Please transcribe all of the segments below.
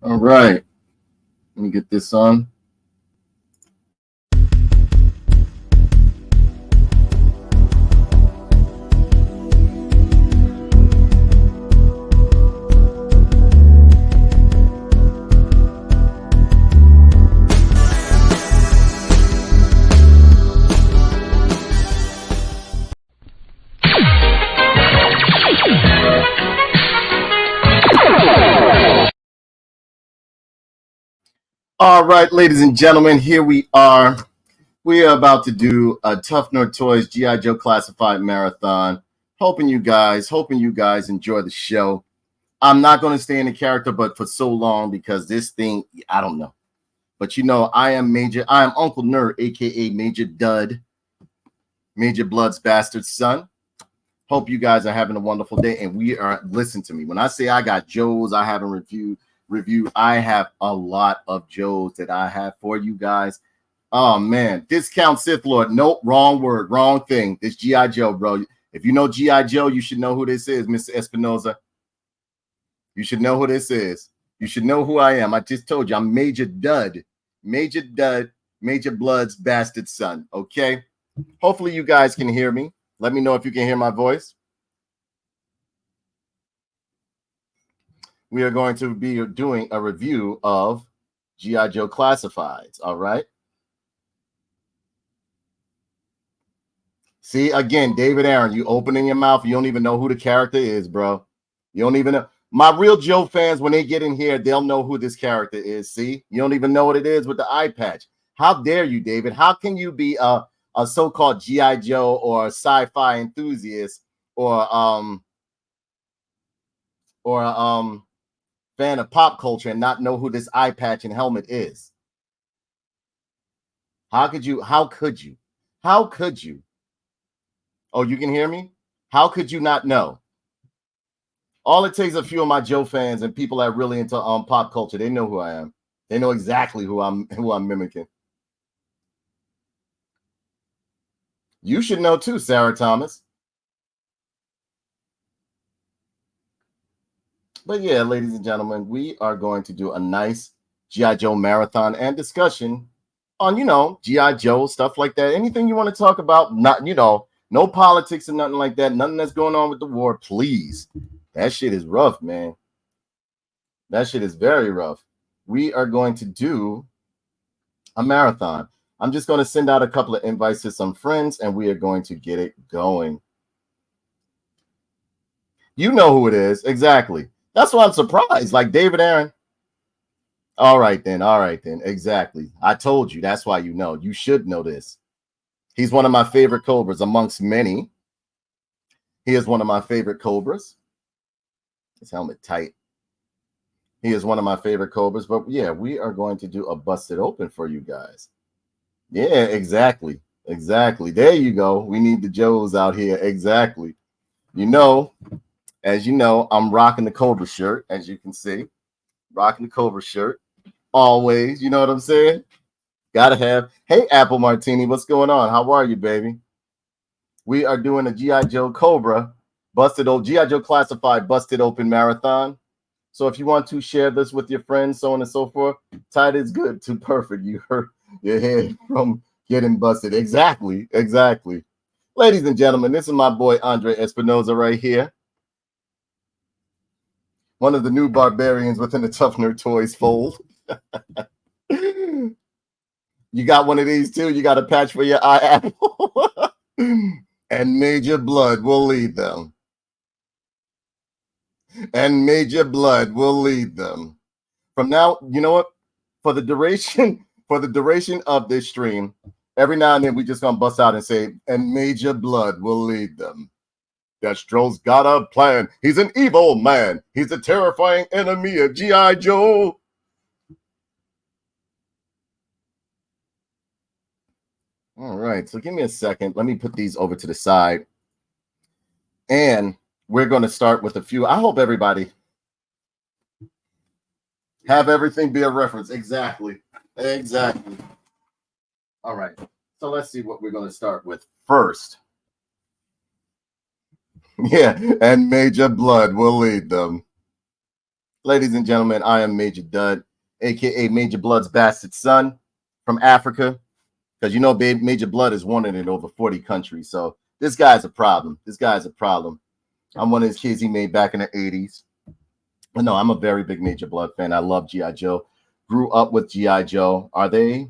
All right. Let me get this on. All right, ladies and gentlemen, here we are. We are about to do a Tough Nerd Toys G.I. Joe Classified Marathon. Hoping you guys enjoy the show. I'm not going to stay in the character, but for so long because this thing, I don't know. But you know, I am Uncle Nerd, aka Major Dud, Major Blood's bastard son. Hope you guys are having a wonderful day. And listen to me. When I say I got Joes, I haven't review. I have a lot of Joes that I have for you guys. Oh man, discount Sith Lord. Nope, wrong word, wrong thing. It's G.I. Joe, bro. If you know G.I. Joe, you should know who this is, Mr. Espinoza. You should know who this is. You should know who I am. I just told you, I'm Major Dud, Major Blood's bastard son. Okay. Hopefully you guys can hear me. Let me know if you can hear my voice. We are going to be doing a review of G.I. Joe Classifieds. All right. See, again, David Aaron, you opening your mouth. You don't even know who the character is, bro. You don't even know. My real Joe fans, when they get in here, they'll know who this character is. See, you don't even know what it is with the eye patch. How dare you, David? How can you be a so-called G.I. Joe or a sci-fi enthusiast or fan of pop culture and not know who this eye patch and helmet is? How could you? How could you? How could you? Oh, you can hear me? How could you not know? All it takes a few of my Joe fans and people that are really into pop culture. They know who I am. They know exactly who I'm mimicking. You should know too, Sarah Thomas. But yeah, ladies and gentlemen, we are going to do a nice G.I. Joe marathon and discussion on, you know, G.I. Joe, stuff like that. Anything you want to talk about, not, you know, no politics and nothing like that. Nothing that's going on with the war, please. That shit is rough, man. That shit is very rough. We are going to do a marathon. I'm just going to send out a couple of invites to some friends, and we are going to get it going. You know who it is. Exactly. That's why I'm surprised. Like David Aaron. All right, then. All right, then. Exactly. I told you. That's why you know. You should know this. He's one of my favorite Cobras amongst many. He is one of my favorite Cobras. His helmet tight. He is one of my favorite Cobras. But yeah, we are going to do a busted open for you guys. Yeah, exactly. Exactly. There you go. We need the Joes out here. Exactly. You know, as you know, I'm rocking the Cobra shirt, as you can see. Rocking the Cobra shirt. Always. You know what I'm saying? Gotta have. Hey, Apple Martini, what's going on? How are you, baby? We are doing a G.I. Joe Cobra G.I. Joe Classified Busted Open Marathon. So if you want to share this with your friends, so on and so forth, tight is good to perfect. You hurt your head from getting busted. Exactly. Exactly. Ladies and gentlemen, this is my boy Andre Espinoza right here. One of the new barbarians within the Tough Nerd Toys fold. You got one of these too? You got a patch for your eye apple? And Major Blood will lead them. And Major Blood will lead them. From now, you know what? For the duration of this stream, every now and then we just gonna bust out and say, and Major Blood will lead them. Destro's got a plan. He's an evil man. He's a terrifying enemy of G.I. Joe. All right, so give me a second. Let me put these over to the side. And we're going to start with a few. I hope everybody have everything be a reference. Exactly. Exactly. All right. So let's see what we're going to start with first. Yeah, and Major Blood will lead them. Ladies and gentlemen, I am Major Dud, aka Major Blood's bastard son from Africa. Because you know, Major Blood is wanted in over 40 countries. So this guy's a problem. This guy's a problem. I'm one of his kids he made back in the 80s. But no, I'm a very big Major Blood fan. I love G.I. Joe. Grew up with G.I. Joe. Are there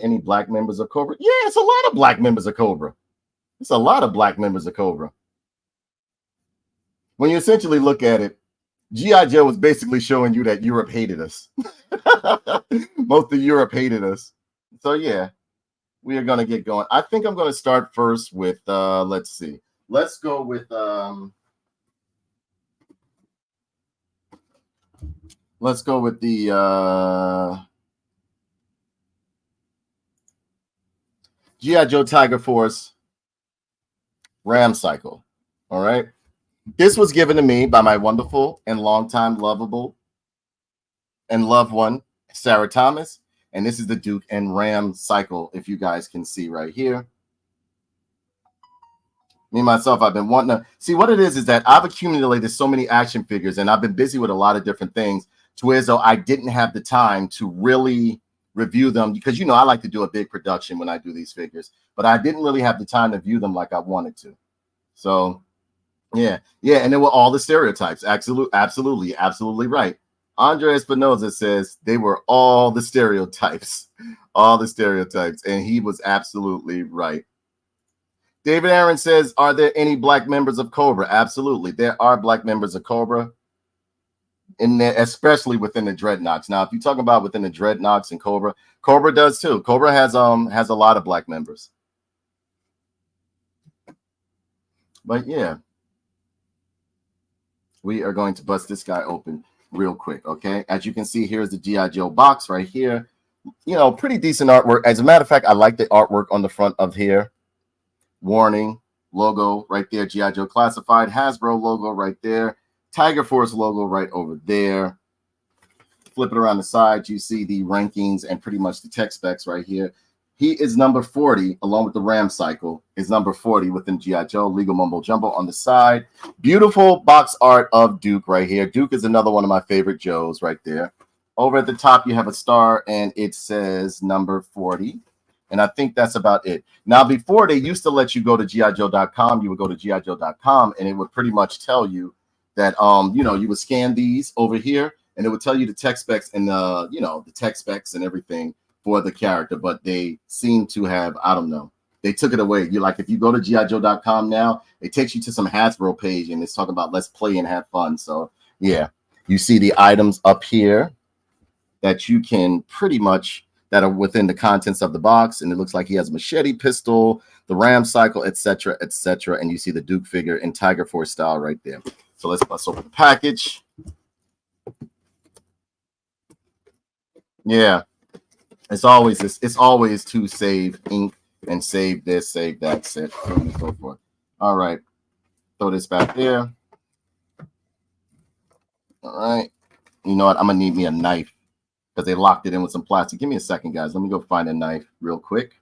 any black members of Cobra? Yeah, it's a lot of black members of Cobra. It's a lot of black members of Cobra. When you essentially look at it, G.I. Joe was basically showing you that Europe hated us. Most of Europe hated us. So yeah, we are gonna get going. I think I'm gonna start first with let's see. Let's go with the G.I. Joe Tiger Force Ram Cycle. All right. This was given to me by my wonderful and longtime lovable and loved one, Sarah Thomas. And this is the Duke and Ram cycle, if you guys can see right here. Me, myself, I've been wanting to see what it is that I've accumulated so many action figures and I've been busy with a lot of different things to where as though I didn't have the time to really review them because, you know, I like to do a big production when I do these figures, but I didn't really have the time to view them like I wanted to. So, yeah. And there were all the stereotypes. Absolutely right. Andre Espinoza says they were all the stereotypes, and he was absolutely right. David Aaron says, are there any black members of Cobra? Absolutely. There are black members of Cobra in there, especially within the Dreadnoks. Now, if you talk about within the Dreadnoks and Cobra, Cobra does too. Cobra has a lot of black members. But yeah, we are going to bust this guy open real quick, okay? As you can see, here's the G.I. Joe box right here. You know, pretty decent artwork. As a matter of fact, I like the artwork on the front of here. Warning logo right there, G.I. Joe Classified, Hasbro logo right there, Tiger Force logo right over there. Flip it around the side, you see the rankings and pretty much the tech specs right here. He is number 40, along with the Ram Cycle, is number 40 within G.I. Joe, Legal Mumbo Jumbo on the side. Beautiful box art of Duke right here. Duke is another one of my favorite Joes right there. Over at the top, you have a star, and it says number 40. And I think that's about it. Now, before they used to let you go to GIJoe.com, you would go to GIJoe.com, and it would pretty much tell you that, you know, you would scan these over here, and it would tell you the tech specs and the tech specs and everything for the character. But they seem to have, I don't know, they took it away. You like if you go to GIJoe.com now, it takes you to some Hasbro page, and it's talking about let's play and have fun. So yeah, you see the items up here that you can pretty much that are within the contents of the box, and it looks like he has a machete, pistol, the Ram Cycle, etc., and you see the Duke figure in Tiger Force style right there. So let's bust open the package. Yeah, it's always to save ink and save this, save that, so on and so forth. All right, throw this back there. All right, you know what? I'm gonna need me a knife because they locked it in with some plastic. Give me a second, guys. Let me go find a knife real quick.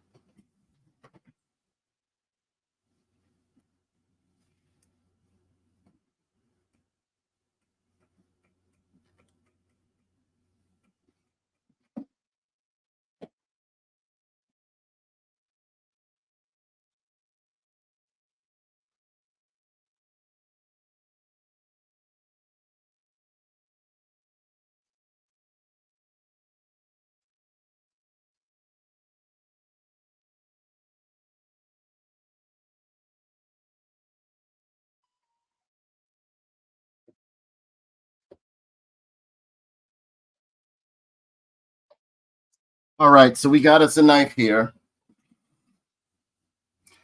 All right, so we got us a knife here.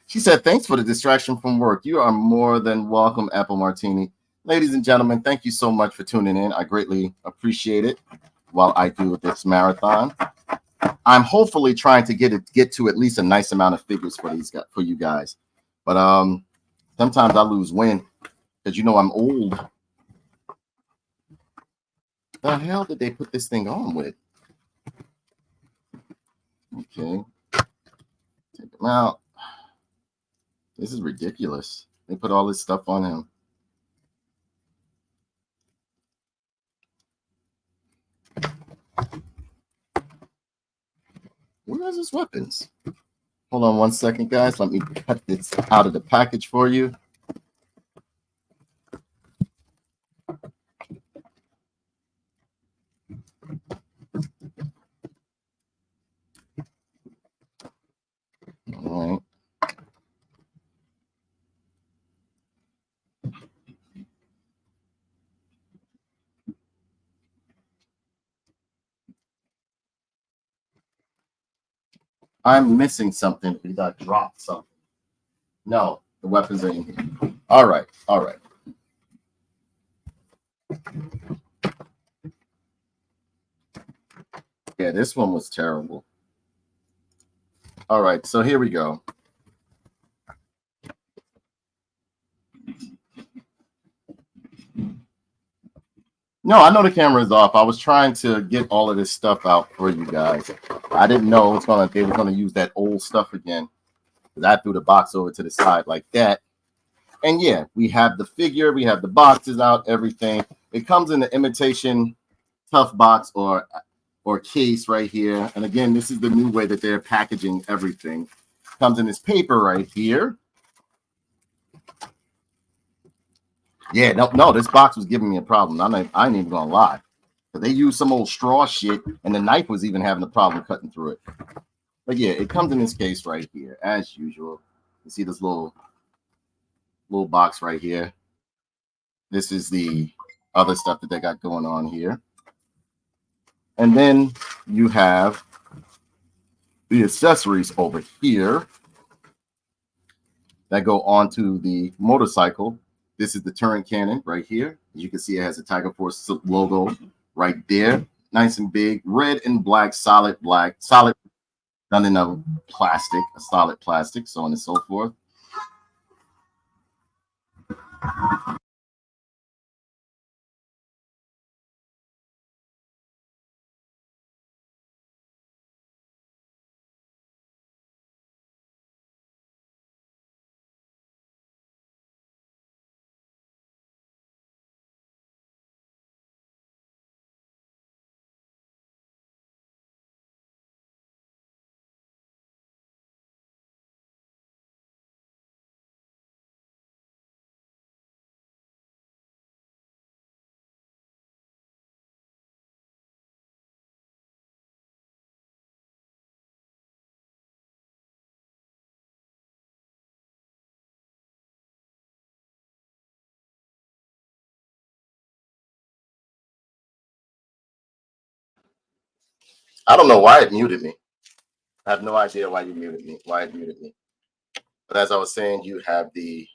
She said, thanks for the distraction from work. You are more than welcome, Apple Martini. Ladies and gentlemen, thank you so much for tuning in. I greatly appreciate it while I do this marathon. I'm hopefully trying to get to at least a nice amount of figures for you guys. But sometimes I lose wind because you know I'm old. The hell did they put this thing on with? Okay. Take him out. This is ridiculous. They put all this stuff on him. Where's his weapons? Hold on 1 second, guys. Let me cut this out of the package for you. All right. I'm missing something. We got dropped something. No, the weapons are in here. All right. All right. Yeah, this one was terrible. All right, so here we go. No, I know the camera is off. I was trying to get all of this stuff out for you guys. I didn't know they were gonna use that old stuff again. Because I threw the box over to the side like that. And yeah, we have the figure, we have the boxes out, everything. It comes in the imitation tough box or case right here. And again, this is the new way that they're packaging everything. Comes in this paper right here. Yeah, no, this box was giving me a problem. I ain't even gonna lie. They used some old straw shit, and the knife was even having a problem cutting through it. But yeah, it comes in this case right here, as usual. You see this little box right here. This is the other stuff that they got going on here. And then you have the accessories over here that go onto the motorcycle. This is the turret cannon right here. As you can see, it has a Tiger Force logo right there. Nice and big, red and black, solid done in a solid plastic, so on and so forth. I don't know why it muted me. I have no idea why it muted me. But as I was saying, you have the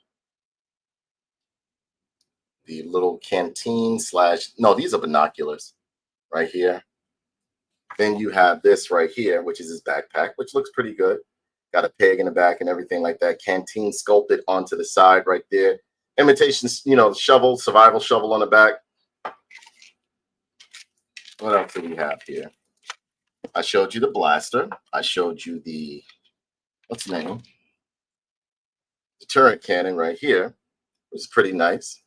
little canteen / no, these are binoculars right here. Then you have this right here, which is his backpack, which looks pretty good. Got a peg in the back and everything like that. Canteen sculpted onto the side right there. Imitation, shovel, survival shovel on the back. What else do we have here? I showed you the blaster. I showed you the, what's the name? The turret cannon right here, which is pretty nice,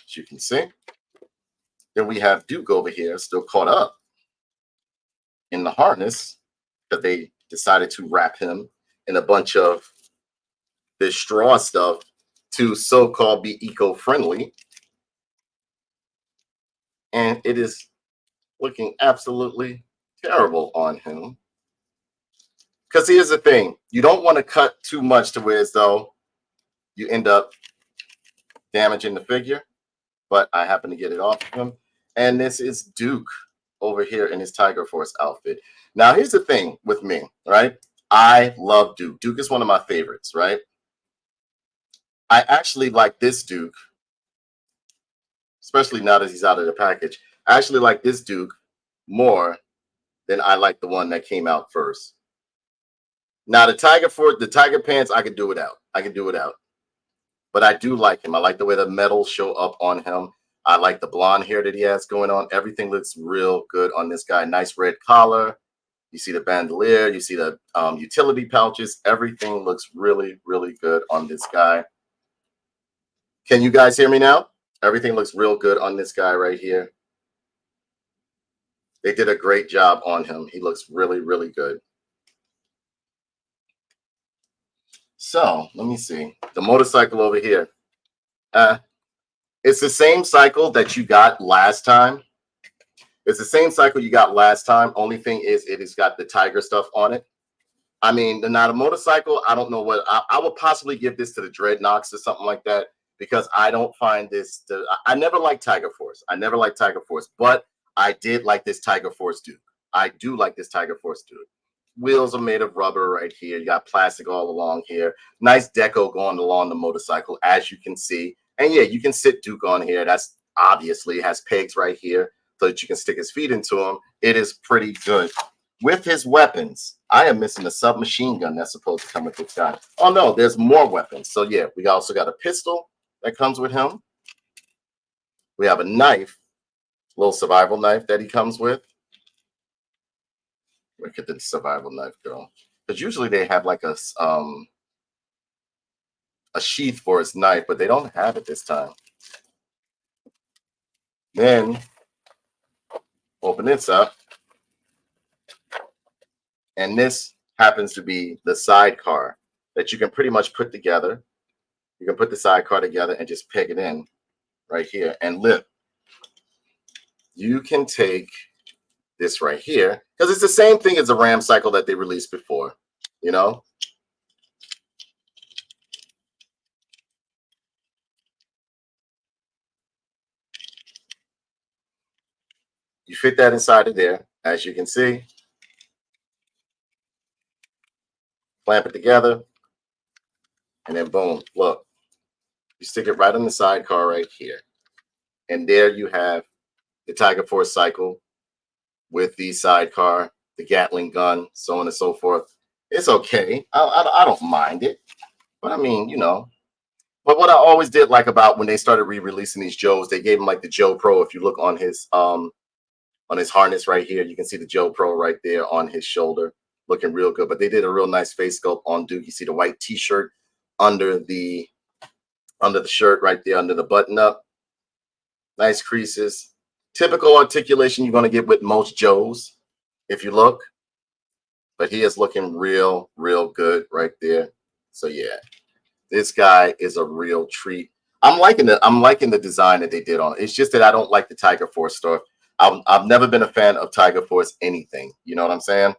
as you can see. Then we have Duke over here, still caught up in the harness, because they decided to wrap him in a bunch of this straw stuff to so-called be eco-friendly. And it is looking absolutely terrible on him. Because here's the thing, you don't want to cut too much to where as though you end up damaging the figure, but I happen to get it off of him. And this is Duke over here in his Tiger Force outfit. Now, here's the thing with me, right? I love Duke. Duke is one of my favorites, right? I actually like this Duke, especially now that he's out of the package. I actually like this Duke more than I like the one that came out first. Now, the Tiger pants, I could do without. But I do like him. I like the way the metals show up on him. I like the blonde hair that he has going on. Everything looks real good on this guy. Nice red collar. You see the bandolier. You see the utility pouches. Everything looks really, really good on this guy. Can you guys hear me now? Everything looks real good on this guy right here. They did a great job on him. He looks really, really good. So let me see the motorcycle over here. It's the same cycle that you got last time. It's the same cycle you got last time. Only thing is, it has got the tiger stuff on it. I mean, not a motorcycle. I don't know what I would possibly give this to the Dreadnoks or something like that, because I don't find this. I never liked Tiger Force. I never liked Tiger Force, but I did like this Tiger Force Duke. I do like this Tiger Force Duke. Wheels are made of rubber right here. You got plastic all along here. Nice deco going along the motorcycle, as you can see. And yeah, you can sit Duke on here. That's obviously has pegs right here so that you can stick his feet into him. It is pretty good. With his weapons, I am missing a submachine gun that's supposed to come with this guy. Oh no, there's more weapons. So yeah, we also got a pistol that comes with him. We have a knife, little survival knife that he comes with. Look at the survival knife go. Because usually they have like a sheath for his knife, but they don't have it this time. Then open this up. And this happens to be the sidecar that you can pretty much put together. You can put the sidecar together and just peg it in right here and lift. You can take this right here, because it's the same thing as the Ram cycle that they released before, you know. You fit that inside of there, as you can see. Clamp it together, and then boom, look. You stick it right on the sidecar right here. And there you have the Tiger Force cycle with the sidecar, the Gatling gun, so on and so forth. It's okay. I don't mind it. But I mean, you know. But what I always did like about when they started re-releasing these Joes, they gave him like the Joe Pro. If you look on his harness right here, you can see the Joe Pro right there on his shoulder, looking real good. But they did a real nice face sculpt on Duke. You see the white T-shirt under the shirt right there, under the button up. Nice creases. Typical articulation you're going to get with most Joes, if you look. But he is looking real, real good right there. So yeah, this guy is a real treat. I'm liking the design that they did on it. It's just that I don't like the Tiger Force stuff. I've never been a fan of Tiger Force anything. You know what I'm saying?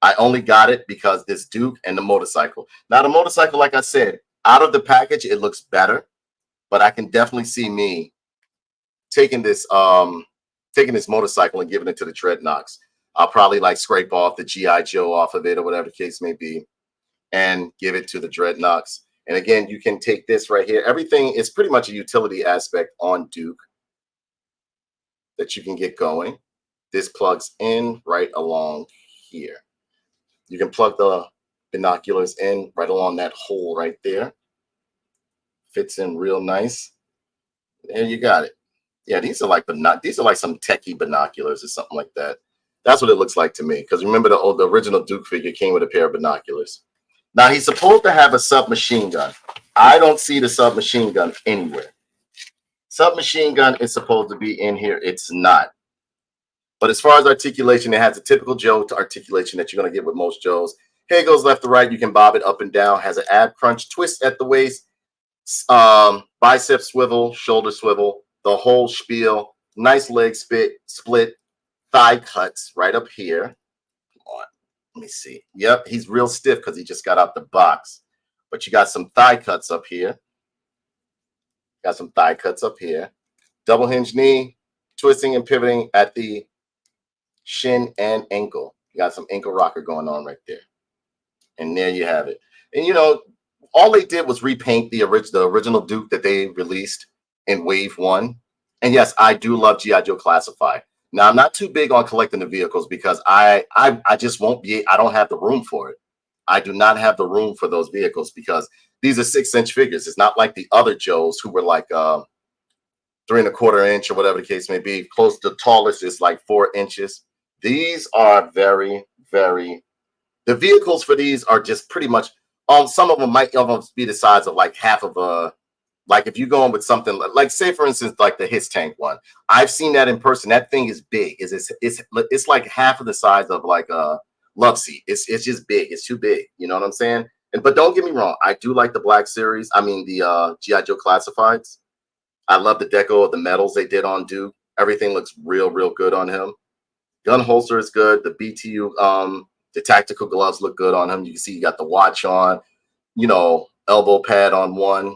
I only got it because this Duke and the motorcycle. Now the motorcycle, like I said, out of the package, it looks better, but I can definitely see me taking this motorcycle and giving it to the Dreadnoks. I'll probably like scrape off the G.I.Joe off of it or whatever the case may be and give it to the Dreadnoks. And again, you can take this right here. Everything is pretty much a utility aspect on Duke that you can get going. This plugs in right along here. You can plug the binoculars in right along that hole right there. Fits in real nice. And you got it. Yeah, these are like some techie binoculars or something like that. That's what it looks like to me. Because remember the original Duke figure came with a pair of binoculars. Now he's supposed to have a submachine gun. I don't see the submachine gun anywhere. Submachine gun is supposed to be in here. It's not. But as far as articulation, it has a typical Joe articulation that you're going to get with most Joes. Hair goes left to right. You can bob it up and down. Has an ab crunch, twist at the waist, bicep swivel, shoulder swivel, the whole spiel. Nice leg split, thigh cuts right up here. Come on, let me see. Yep, he's real stiff because he just got out the box. But you got some thigh cuts up here. Got some thigh cuts up here. Double hinge knee, twisting and pivoting at the shin and ankle. You got some ankle rocker going on right there. And there you have it. And you know, all they did was repaint the original Duke that they released in Wave 1. And yes, I do love G.I. Joe Classified. Now, I'm not too big on collecting the vehicles because I just won't be, I don't have the room for it. I do not have the room for those vehicles because these are 6-inch figures. It's not like the other Joes who were like 3 1/4 inch or whatever the case may be. Close to the tallest is like 4 inches. These are very, very, the vehicles for these are just pretty much, some of them might almost be the size of like half of a Like if you go in with something like, say for instance, like the His Tank one, I've seen that in person. That thing is big. It's like half of the size of like a Love Seat. It's just big. It's too big. You know what I'm saying? And but don't get me wrong, I do like the Black Series. I mean the G.I. Joe Classifieds. I love the deco of the medals they did on Duke. Everything looks real good on him. Gun holster is good. The BTU, the tactical gloves look good on him. You can see you got the watch on, you know, elbow pad on one,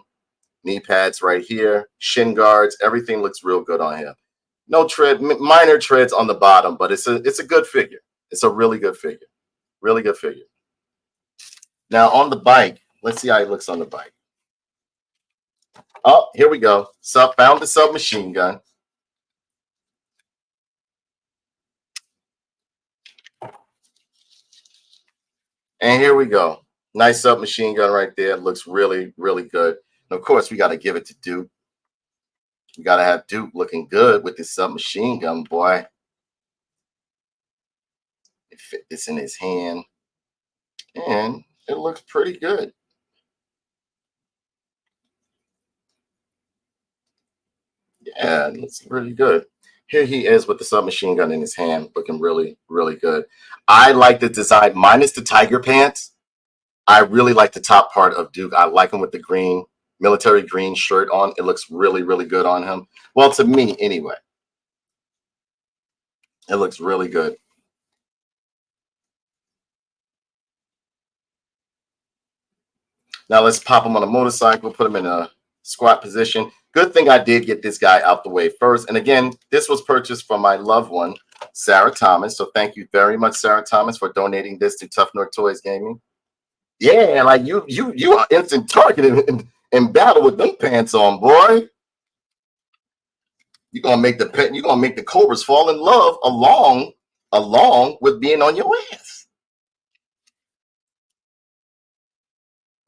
knee pads right here, shin guards. Everything looks real good on him. No tread, minor treads on the bottom, but it's a good figure. It's a really good figure. Really good figure. Now on the bike, let's see how he looks on the bike. Oh, here we go. Found the submachine gun. And here we go. Nice submachine gun right there. Looks really good. And of course, we got to give it to Duke. We got to have Duke looking good with this submachine gun, boy. It fit this in his hand. And it looks pretty good. Yeah, it looks really good. Here he is with the submachine gun in his hand, looking really good. I like the design, minus the tiger pants. I really like the top part of Duke. I like him with the green, military green shirt on. It looks really good on him. Well, to me, anyway. It looks really good. Now let's pop him on a motorcycle, put him in a squat position. Good thing I did get this guy out the way first. And again, this was purchased from my loved one, Sarah Thomas. So thank you very much, Sarah Thomas, for donating this to Tough Nerd Toys Gaming. Yeah, like you are instant targeted in battle with them pants on, boy. You're gonna make the Cobras fall in love along with being on your ass.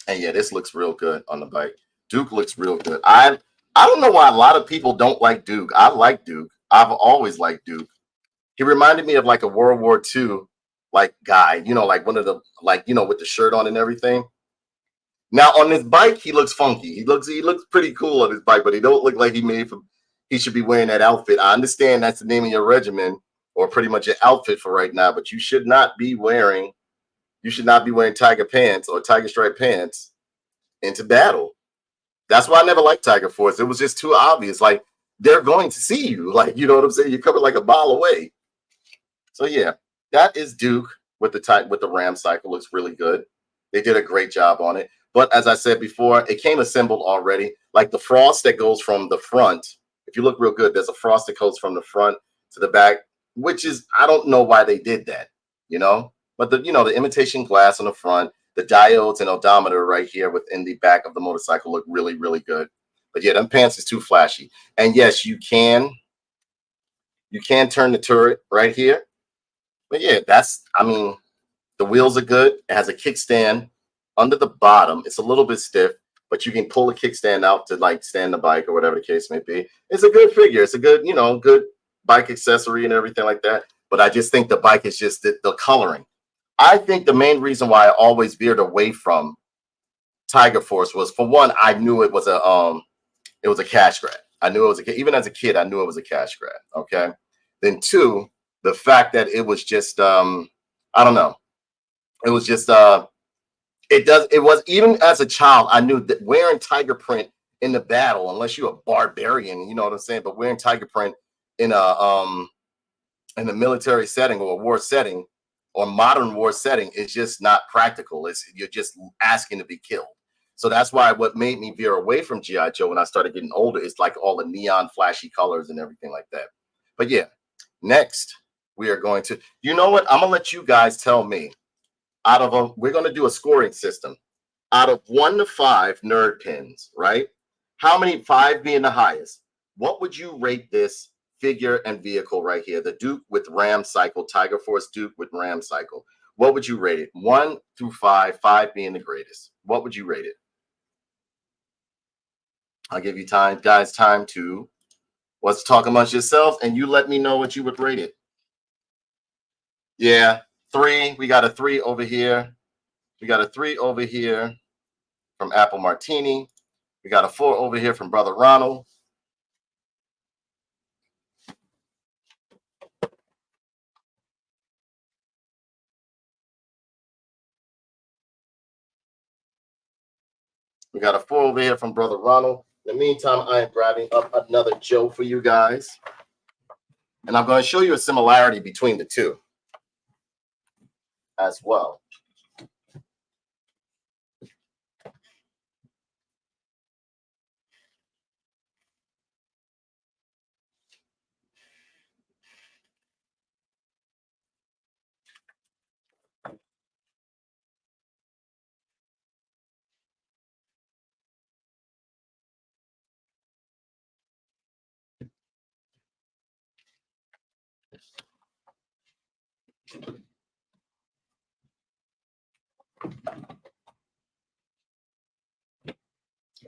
And yeah, this looks real good on the bike. Duke looks real good. I don't know why a lot of people don't like Duke. I like Duke. I've always liked Duke. He reminded me of like a World War II like guy, you know, like one of the like, you know, with the shirt on and everything. Now on this bike, he looks funky. He looks pretty cool on his bike, but he don't look like he should be wearing that outfit. I understand that's the name of your regimen or pretty much your outfit for right now, but you should not be wearing tiger pants or tiger stripe pants into battle. That's why I never liked Tiger Force. It was just too obvious. Like they're going to see you. Like, you know what I'm saying? You're coming like a mile away. So yeah, that is Duke with the Ram cycle. Looks really good. They did a great job on it. But as I said before, it came assembled already. Like the frost that goes from the front. If you look real good, there's a frost that goes from the front to the back, which is, I don't know why they did that, you know? But the imitation glass on the front, the diodes and odometer right here within the back of the motorcycle look really good. But yeah, them pants is too flashy. And yes, you can turn the turret right here. But yeah, I mean, the wheels are good. It has a kickstand under the bottom. It's a little bit stiff, but you can pull the kickstand out to like stand the bike or whatever the case may be. It's a good figure. It's a good, good bike accessory and everything like that. But I just think the bike is just the coloring. I think the main reason why I always veered away from Tiger Force was, for one, I knew it was a cash grab. I knew it was even as a kid, I knew it was a cash grab. Okay. Then two, the fact that it was just I don't know. It was just it was, even as a child, I knew that wearing tiger print in the battle, unless you're a barbarian, you know what I'm saying, but wearing tiger print in a military setting or a war setting or modern war setting is just not practical. You're just asking to be killed. So that's why what made me veer away from G.I. Joe when I started getting older is like all the neon flashy colors and everything like that. But yeah, next we are going to, you know what? I'm gonna let you guys tell me, out of them, we're gonna do a scoring system. Out of 1 to 5 nerd pins, right? How many, 5 being the highest? What would you rate this figure and vehicle right here? The Duke with Ram cycle, Tiger Force Duke with Ram cycle. What would you rate it? 1 through 5, 5 being the greatest. What would you rate it? I'll give you time to let's talk amongst yourselves, and you let me know what you would rate it. Yeah, 3. We got a 3 over here. We got a 3 over here from Apple Martini. We got a 4 over here from Brother Ronald. We got a 4 over here from Brother Ronald. In the meantime, I am grabbing up another Joe for you guys. And I'm going to show you a similarity between the two as well.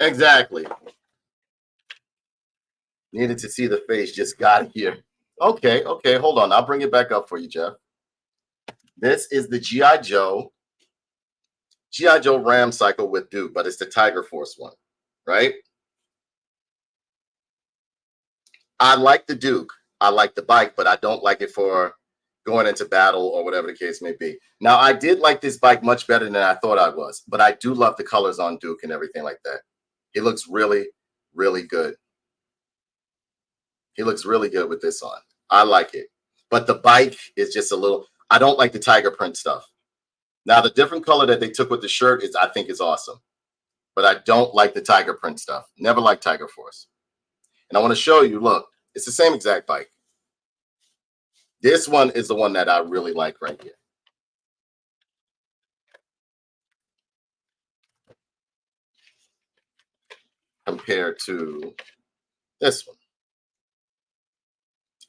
Exactly. Needed to see the face, just got here. Okay, hold on. I'll bring it back up for you, Jeff. This is the G.I. Joe Ram Cycle with Duke, but it's the Tiger Force one, right? I like the Duke. I like the bike, but I don't like it for going into battle or whatever the case may be. Now, I did like this bike much better than I thought I was, but I do love the colors on Duke and everything like that. He looks really, really good. He looks really good with this on. I like it. But the bike is just a little, I don't like the tiger print stuff. Now, the different color that they took with the shirt is, I think, is awesome. But I don't like the tiger print stuff. Never liked Tiger Force. And I want to show you, look, it's the same exact bike. This one is the one that I really like right here. Compared to this one.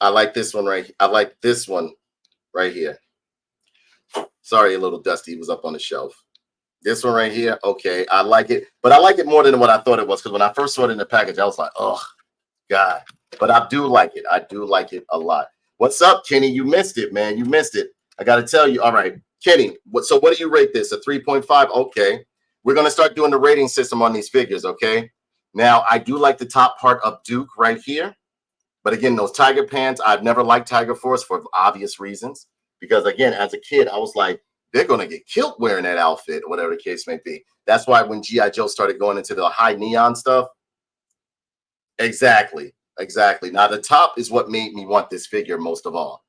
I like this one right here. I like this one right here. Sorry, a little dusty. It was up on the shelf. This one right here, okay, I like it. But I like it more than what I thought it was, because when I first saw it in the package, I was like, oh, God. But I do like it. I do like it a lot. What's up, Kenny? You missed it, man. You missed it. I got to tell you. All right, Kenny, so what do you rate this? A 3.5? Okay. We're going to start doing the rating system on these figures, okay? Now, I do like the top part of Duke right here. But again, those tiger pants, I've never liked Tiger Force for obvious reasons. Because again, as a kid, I was like, they're going to get killed wearing that outfit, or whatever the case may be. That's why when G.I. Joe started going into the high neon stuff. Exactly. Now, the top is what made me want this figure most of all.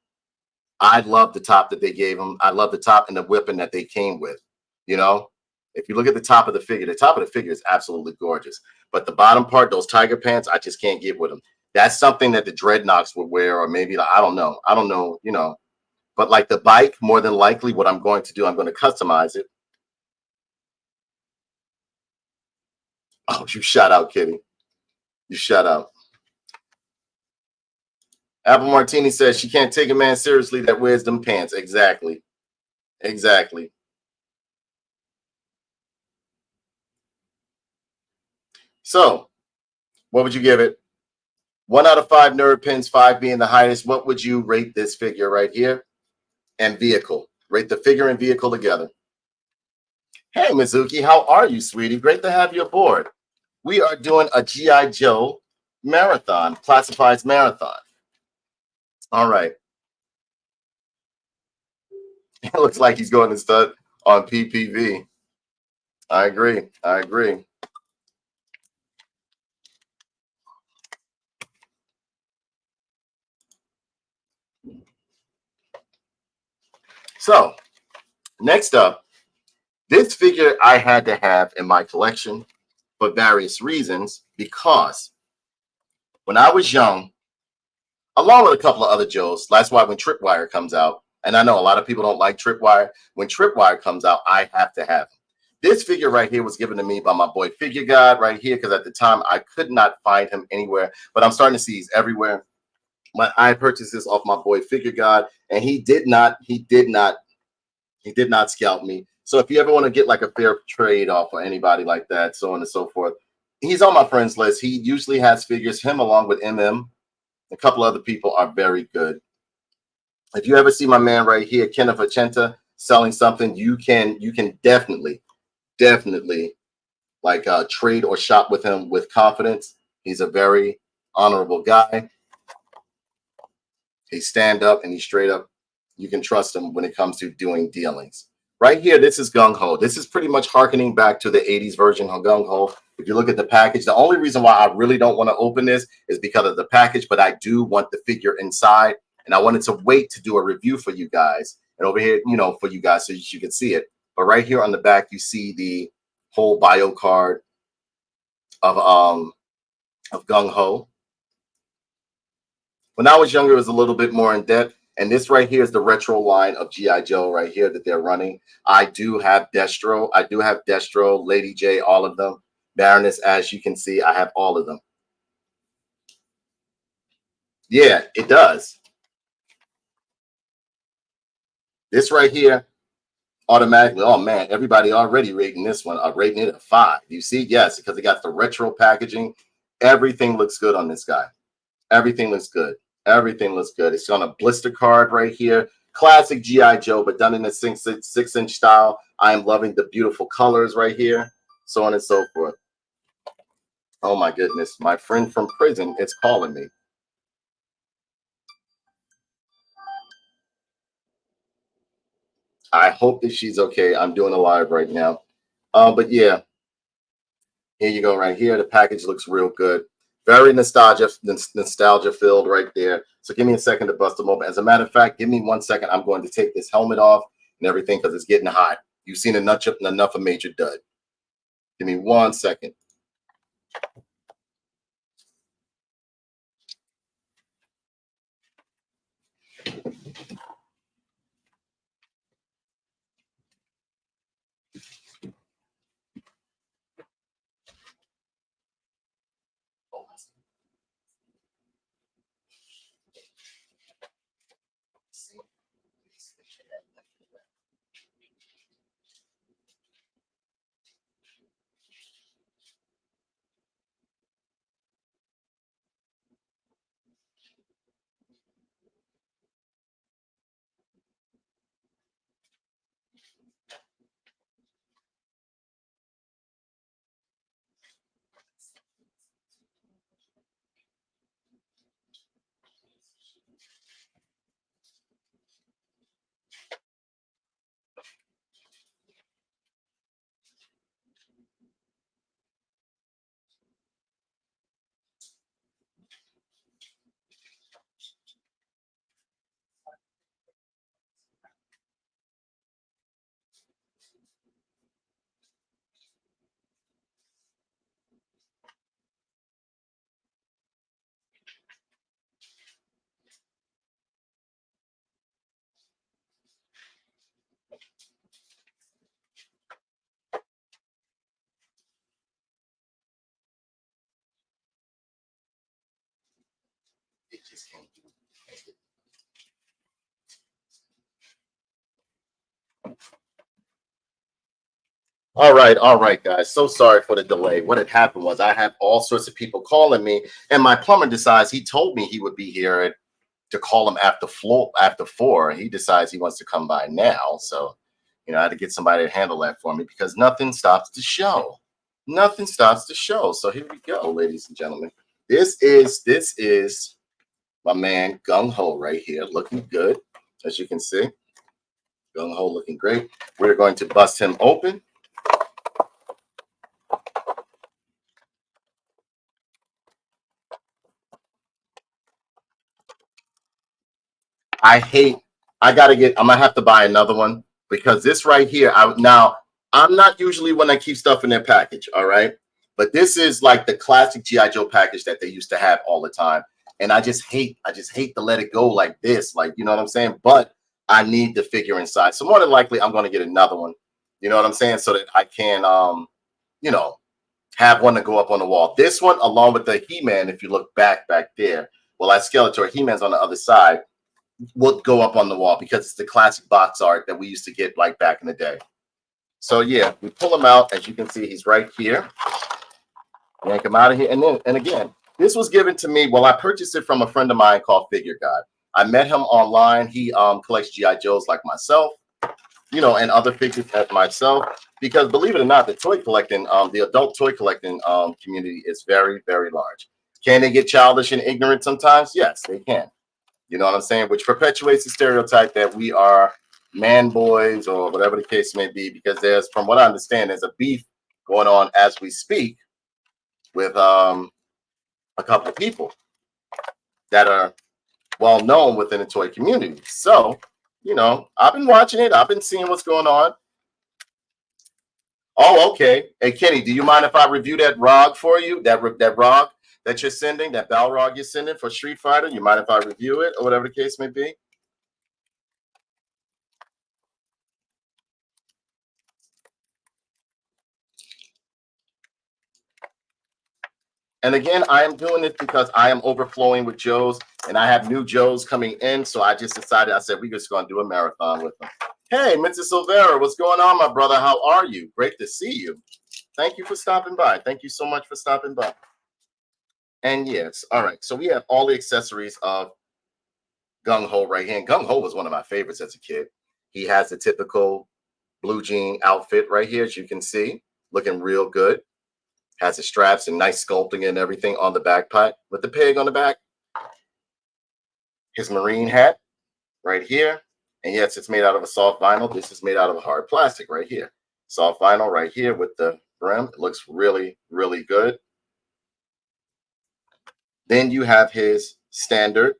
I love the top that they gave him. I love the top and the whipping that they came with. You know, if you look at the top of the figure is absolutely gorgeous. But the bottom part, those tiger pants, I just can't get with them. That's something that the Dreadnoks would wear, or maybe, I don't know, you know. But like the bike, more than likely, what I'm going to do, I'm going to customize it. Oh, you shout out, Kitty. You shout out. Apple Martini says she can't take a man seriously that wears them pants. Exactly. So, what would you give it? 1 out of 5 nerd pins, 5 being the highest. What would you rate this figure right here? And vehicle. Rate the figure and vehicle together. Hey, Mizuki, how are you, sweetie? Great to have you aboard. We are doing a G.I. Joe marathon, classifieds marathon. All right. It looks like he's going to stud on PPV. I agree. So, next up, this figure I had to have in my collection for various reasons, because when I was young, along with a couple of other Joes, that's why when Tripwire comes out, and I know a lot of people don't like Tripwire, when Tripwire comes out, I have to have him. This figure right here was given to me by my boy Figure God right here, because at the time I could not find him anywhere, but I'm starting to see he's everywhere. I purchased this off my boy Figure God, and he did not scout me. So if you ever want to get like a fair trade off or anybody like that, so on and so forth, he's on my friends list. He usually has figures. Him along with MM, a couple other people are very good. If you ever see my man right here, Kenneth Achenta, selling something, you can definitely like trade or shop with him with confidence. He's a very honorable guy. He's stand up and he's straight up. You can trust him when it comes to doing dealings. Right here, this is Gung Ho. This is pretty much harkening back to the 80s version of Gung Ho. If you look at the package, the only reason why I really don't want to open this is because of the package, but I do want the figure inside. And I wanted to wait to do a review for you guys. And over here, you know, for you guys so you can see it. But right here on the back, you see the whole bio card of Gung Ho. When I was younger, it was a little bit more in depth. And this right here is the retro line of G.I. Joe right here that they're running. I do have Destro. I do have Destro, Lady J, all of them. Baroness, as you can see, I have all of them. Yeah, it does. This right here, automatically, oh man, everybody already rating this one. I'm rating it a 5. You see? Yes, because it got the retro packaging. Everything looks good on this guy. Everything looks good. Everything looks good. It's on a blister card right here. Classic G.I. Joe, but done in a 6-inch style. I am loving the beautiful colors right here. So on and so forth. Oh my goodness. My friend from prison is calling me. I hope that she's okay. I'm doing a live right now. But yeah, here you go right here. The package looks real good. Very nostalgia filled right there. So give me a second to bust them open. As a matter of fact, give me 1 second. I'm going to take this helmet off and everything because it's getting hot. You've seen enough of Major Dud. Give me 1 second. All right, guys. So sorry for the delay. What had happened was I have all sorts of people calling me, and my plumber decides he told me he would be here to call him after 4. He decides he wants to come by now. So, you know, I had to get somebody to handle that for me because nothing stops the show. Nothing stops the show. So here we go, ladies and gentlemen. This is my man Gung Ho right here, looking good, as you can see. Gung Ho looking great. We're going to bust him open. I'm gonna have to buy another one because this right here, I'm not usually one that keeps stuff in their package, all right? But this is like the classic G.I. Joe package that they used to have all the time. And I just hate to let it go like this, like, you know what I'm saying? But I need the figure inside. So more than likely, I'm going to get another one, you know what I'm saying? So that I can, you know, have one to go up on the wall. This one, along with the He-Man, if you look back there, well, that Skeletor, He-Man's on the other side, will go up on the wall because it's the classic box art that we used to get like back in the day. So yeah, we pull him out. As you can see, he's right here. Yank him out of here. And again, this was given to me. Well, I purchased it from a friend of mine called Figure God. I met him online. He collects G.I. Joes like myself, you know, and other figures as myself. because believe it or not, the toy collecting, the adult toy collecting community is very, very large. Can they get childish and ignorant sometimes? Yes, they can. You know what I'm saying? Which perpetuates the stereotype that we are man boys or whatever the case may be, because there's, from what I understand, there's a beef going on as we speak with a couple of people that are well known within the toy community. So, you know, I've been watching it. I've been seeing what's going on. Oh, okay. Hey, Kenny, do you mind if I review that ROG for you? That ROG that you're sending, that Balrog you're sending for Street Fighter? You mind if I review it or whatever the case may be? And again, I am doing this because I am overflowing with Joes, and I have new Joes coming in. So I just decided, I said, we're just going to do a marathon with them. Hey, Mr. Silvera, what's going on, my brother? How are you? Great to see you. Thank you for stopping by. Thank you so much for stopping by. And yes, all right. So we have all the accessories of Gung Ho right here. And Gung Ho was one of my favorites as a kid. He has the typical blue jean outfit right here, as you can see, looking real good. Has the straps and nice sculpting and everything on the backpack with the pig on the back. His marine hat right here. And yes, it's made out of a soft vinyl. This is made out of a hard plastic right here. Soft vinyl right here with the brim. It looks really, really good. Then you have his standard,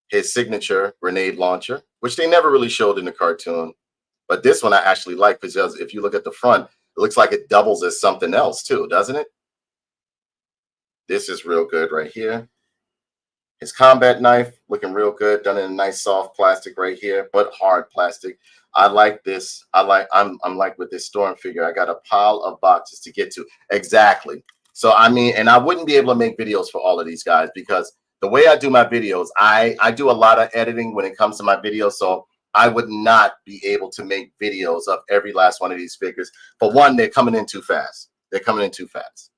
his signature grenade launcher, which they never really showed in the cartoon. But this one I actually like, because if you look at the front, it looks like it doubles as something else too, doesn't it? This is real good right here. His combat knife looking real good, done in a nice soft plastic right here, but hard plastic. I like this. I'm like with this Storm figure, I got a pile of boxes to get to. Exactly. So I mean, and I wouldn't be able to make videos for all of these guys, because the way I do my videos, I do a lot of editing when it comes to my videos. So I would not be able to make videos of every last one of these figures. For one, they're coming in too fast. They're coming in too fast.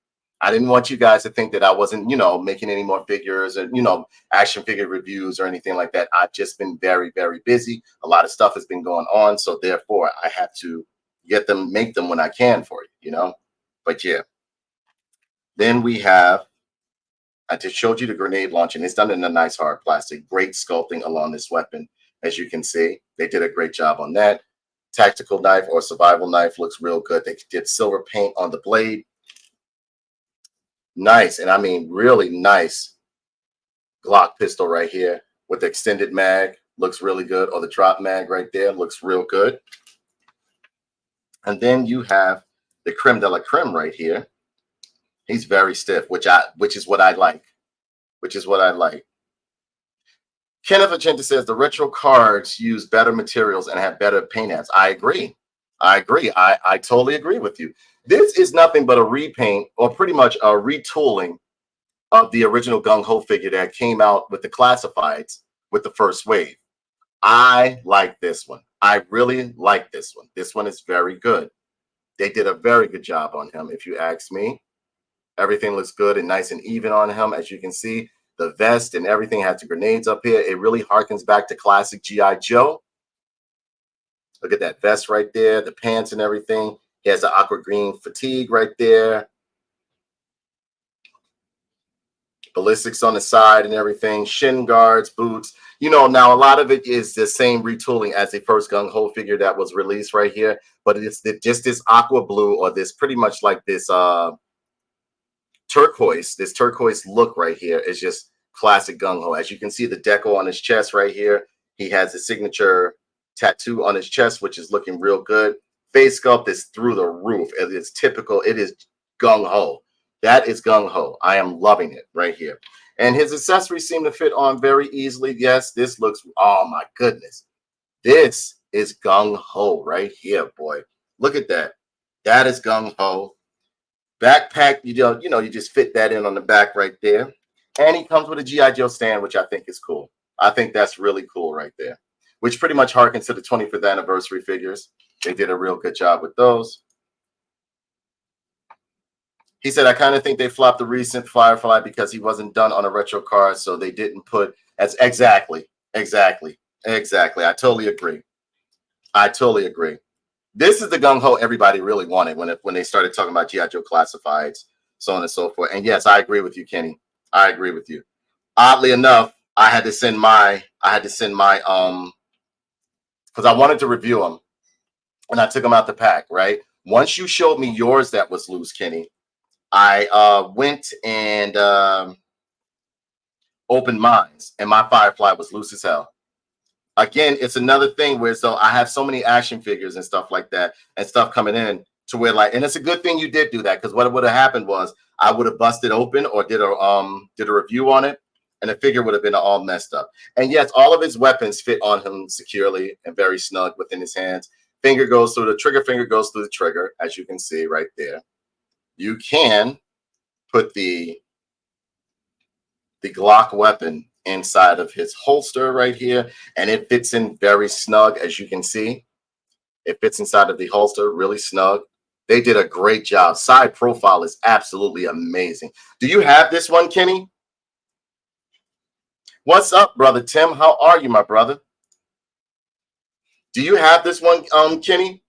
I didn't want you guys to think that I wasn't, you know, making any more figures and, you know, action figure reviews or anything like that. I've just been very, very busy. A lot of stuff has been going on. So therefore, I have to get them, make them when I can for you, you know. But yeah. Then we have, I just showed you the grenade launch, and it's done in a nice hard plastic. Great sculpting along this weapon. As you can see, they did a great job on that. Tactical knife or survival knife looks real good. They did silver paint on the blade. Nice, and I mean really nice Glock pistol right here with the extended mag. Looks really good. Or the drop mag right there looks real good. And then you have the creme de la creme right here. He's very stiff, which is what I like. Which is what I like. Kenneth Agenta says the retro cards use better materials and have better paint apps. I agree. I agree. I totally agree with you. This is nothing but a repaint, or pretty much a retooling of the original Gung Ho figure that came out with the classifieds with the first wave. I like this one. I really like this one. This one is very good. They did a very good job on him, if you ask me. Everything looks good and nice and even on him. As you can see, the vest and everything has the grenades up here. It really harkens back to classic G.I. Joe. Look at that vest right there, the pants and everything. He has the aqua green fatigue right there. Ballistics on the side and everything. Shin guards, boots. You know, now a lot of it is the same retooling as the first Gung Ho figure that was released right here. But it's just this aqua blue, or this pretty much like this turquoise. This turquoise look right here is just classic Gung Ho. As you can see, the deco on his chest right here. He has the signature tattoo on his chest, which is looking real good. Face sculpt is through the roof. It is typical. It is Gung Ho. That is Gung Ho. I am loving it right here. And his accessories seem to fit on very easily. Yes, this looks, oh my goodness. This is Gung Ho right here, boy. Look at that. That is Gung Ho. Backpack, you know, you just fit that in on the back right there. And he comes with a G.I. Joe stand, which I think is cool. I think that's really cool right there, which pretty much harkens to the 25th anniversary figures. They did a real good job with those. He said, I kind of think they flopped the recent Firefly because he wasn't done on a retro card, so they didn't put as exactly. I totally agree. I totally agree. This is the gung-ho everybody really wanted when they started talking about G.I. Joe classifieds, so on and so forth. And yes, I agree with you, Kenny. I agree with you. Oddly enough, I had to send my because I wanted to review them, and I took them out the pack, right? Once you showed me yours that was loose, Kenny, I went and opened mine, and my Firefly was loose as hell. Again, it's another thing where so I have so many action figures and stuff like that and stuff coming in to where like, and it's a good thing you did do that, because what would have happened was I would have busted open or did a review on it, and the figure would have been all messed up. And yes, all of his weapons fit on him securely and very snug within his hands. Finger goes through the trigger, finger goes through the trigger, as you can see right there. You can put the Glock weapon inside of his holster right here, and it fits in very snug, as you can see. It fits inside of the holster really snug. They did a great job. Side profile is absolutely amazing. Do you have this one, Kenny? What's up, brother Tim? How are you, my brother? Do you have this one, Kenny?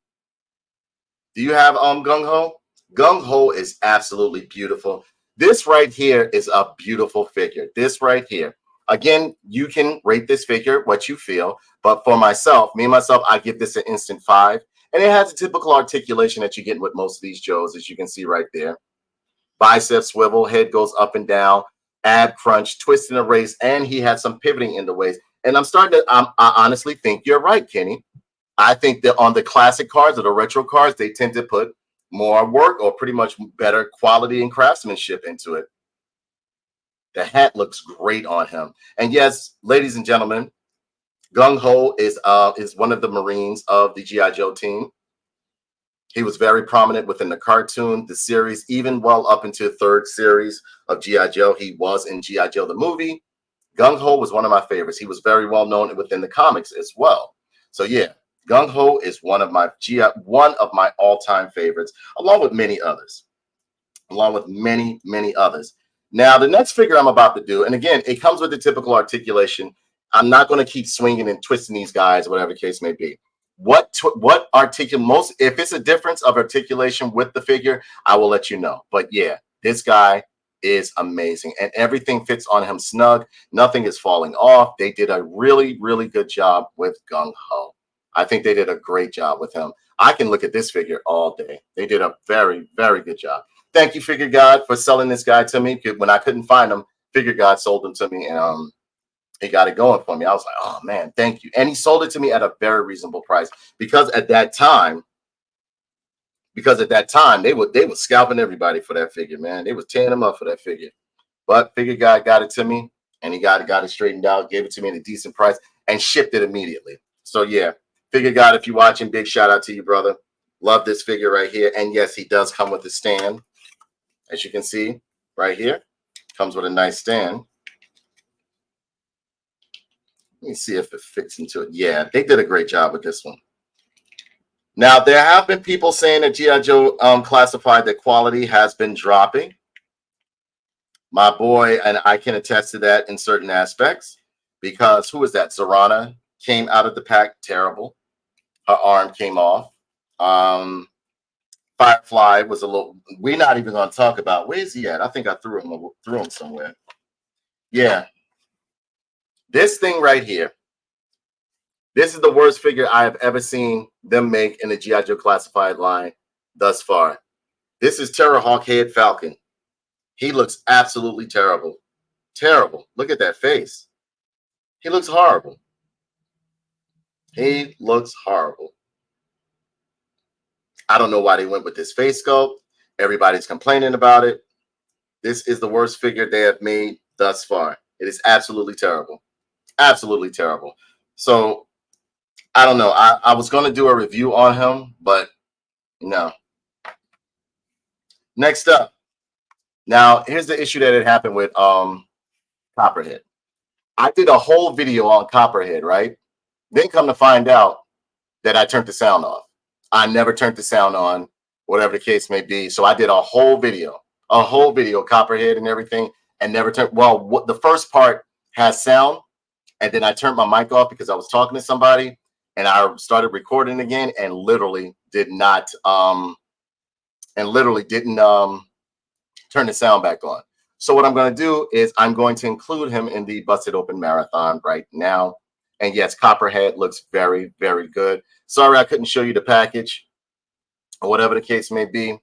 Do you have Gung Ho? Gung Ho is absolutely beautiful. This right here is a beautiful figure. This right here. Again, you can rate this figure what you feel, but for myself, I give this an instant 5. And it has a typical articulation that you get with most of these Joes, as you can see right there. Bicep swivel, head goes up and down, ab crunch, twist and erase, and he had some pivoting in the waist. And I honestly think you're right, Kenny. I think that on the classic cards or the retro cards, they tend to put more work or pretty much better quality and craftsmanship into it. The hat looks great on him. And yes, ladies and gentlemen, Gung Ho is one of the Marines of the G.I. Joe team. He was very prominent within the cartoon, the series, even well up into the 3rd series of G.I. Joe. He was in G.I. Joe, the movie. Gung Ho was one of my favorites. He was very well known within the comics as well. So yeah, Gung Ho is one of my all-time favorites, along with many others. Now, the next figure I'm about to do, and again, it comes with the typical articulation. I'm not going to keep swinging and twisting these guys, whatever the case may be. What articulate most? If it's a difference of articulation with the figure, I will let you know. But yeah, this guy is amazing, and everything fits on him snug. Nothing is falling off. They did a really, really good job with Gung Ho. I think they did a great job with him. I can look at this figure all day. They did a very, very good job. Thank you, Figure God, for selling this guy to me. When I couldn't find him, Figure God sold him to me, and he got it going for me. I was like, oh man, thank you. And he sold it to me at a very reasonable price, because at that time they were scalping everybody for that figure, man. They was tearing them up for that figure. But Figure Guy got it to me, and he got it straightened out, gave it to me at a decent price, and shipped it immediately. So yeah, Figure God, if you're watching, big shout out to you, brother. Love this figure right here. And yes, he does come with a stand. As you can see right here, comes with a nice stand. Let me see if it fits into it. Yeah, they did a great job with this one. Now, there have been people saying that G.I. Joe classified that quality has been dropping. My boy, and I can attest to that in certain aspects, because who is that? Zorana came out of the pack terrible. Her arm came off. Firefly was a little. We're not even going to talk about. Where's he at? I think I threw him somewhere. Yeah, this thing right here. This is the worst figure I have ever seen them make in the G.I. Joe classified line thus far. This is Terrorhawk Head Falcon. He looks absolutely terrible. Terrible. Look at that face. He looks horrible. He looks horrible. I don't know why they went with this face sculpt. Everybody's complaining about it. This is the worst figure they have made thus far. It is absolutely terrible. Absolutely terrible. So, I don't know. I was going to do a review on him, but no. Next up. Now, here's the issue that had happened with Copperhead. I did a whole video on Copperhead, right? Then come to find out that I turned the sound off. I never turned the sound on, whatever the case may be. So I did a whole video, Copperhead and everything, and never turned. Well, the first part has sound, and then I turned my mic off because I was talking to somebody, and I started recording again and literally didn't turn the sound back on. So what I'm going to do is I'm going to include him in the Busted Open Marathon right now. And yes, Copperhead looks very, very good. Sorry I couldn't show you the package or whatever the case may be,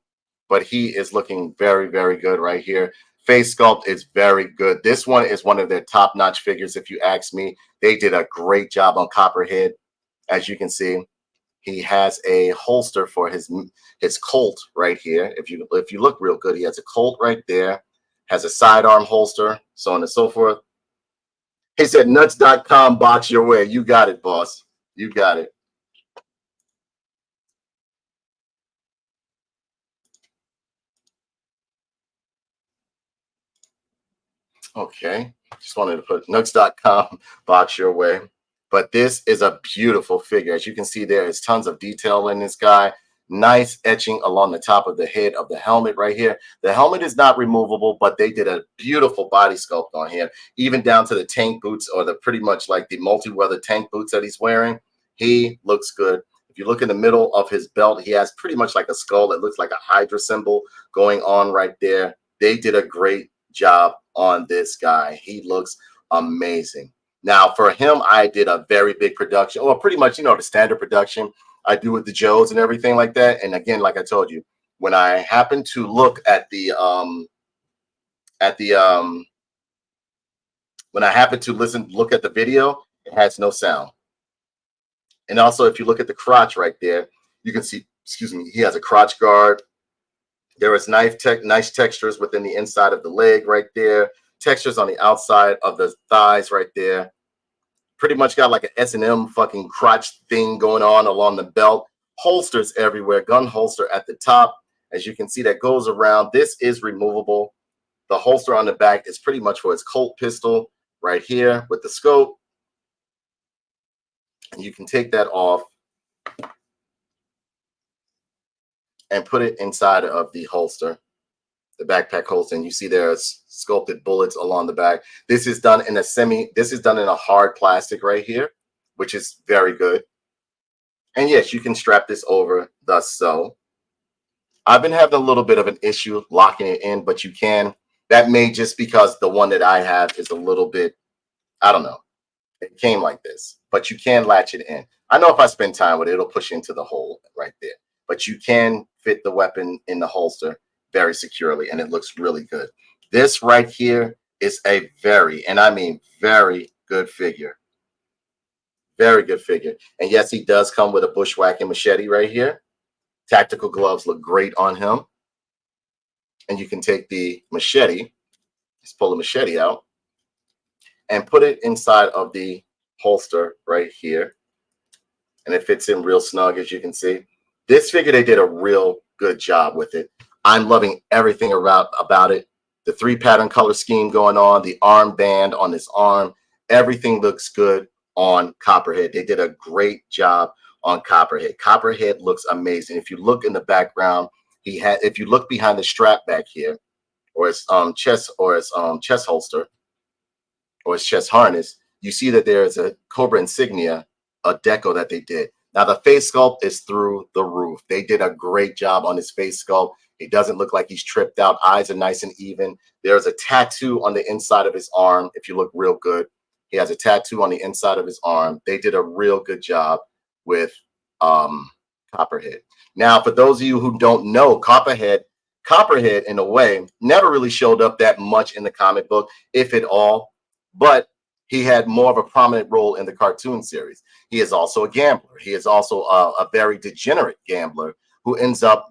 but he is looking very, very good right here. Face sculpt is very good. This one is one of their top-notch figures, if you ask me. They did a great job on Copperhead. As you can see, he has a holster for his Colt right here. If you look real good, he has a Colt right there, has a sidearm holster, so on and so forth. He said, nuts.com, box your way. You got it, boss. You got it. Okay. Just wanted to put nuts.com, box your way. But this is a beautiful figure. As you can see, there is tons of detail in this guy. Nice etching along the top of the head of the helmet right here. The helmet is not removable, but they did a beautiful body sculpt on him, even down to the tank boots, or the pretty much like the multi-weather tank boots that he's wearing. He looks good. If you look in the middle of his belt, he has pretty much like a skull that looks like a Hydra symbol going on right there. They did a great job on this guy. He looks amazing. Now, for him, I did a very big production, or pretty much, the standard production I do with the Joes and everything like that. And again, like I told you, when I happen to look at the when I happen to look at the video, it has no sound. And also, if you look at the crotch right there, you can see, excuse me, he has a crotch guard. There is nice textures within the inside of the leg right there. Textures on the outside of the thighs right there. Pretty much got like an S&M fucking crotch thing going on along the belt. Holsters everywhere. Gun holster at the top. As you can see, that goes around. This is removable. The holster on the back is pretty much for his Colt pistol right here with the scope. And you can take that off and put it inside of the holster, the backpack holster, and you see there's sculpted bullets along the back. This is done in a hard plastic right here, which is very good. And yes, you can strap this over thus so. I've been having a little bit of an issue locking it in, but you can. That may just because the one that I have is a little bit, I don't know. It came like this, but you can latch it in. I know if I spend time with it, it'll push into the hole right there. But you can fit the weapon in the holster very securely, and it looks really good. This right here is a very, and I mean very good figure. Very good figure. And yes, he does come with a bushwhacking machete right here. Tactical gloves look great on him. And you can take the machete, just pull the machete out, and put it inside of the holster right here. And it fits in real snug, as you can see. This figure, they did a real good job with it. I'm loving everything about it. The 3-pattern color scheme going on, the armband on this arm, everything looks good on Copperhead. They did a great job on Copperhead. Copperhead looks amazing. If you look in the background, if you look behind the strap back here, or his chest holster, or his chest harness, you see that there is a Cobra insignia, a deco that they did. Now the face sculpt is through the roof. They did a great job on his face sculpt. He doesn't look like he's tripped out. Eyes are nice and even. There's a tattoo on the inside of his arm. If you look real good, he has a tattoo on the inside of his arm. They did a real good job with Copperhead. Now, for those of you who don't know, Copperhead in a way never really showed up that much in the comic book, if at all, but he had more of a prominent role in the cartoon series. He is also a gambler. He is also a very degenerate gambler who ends up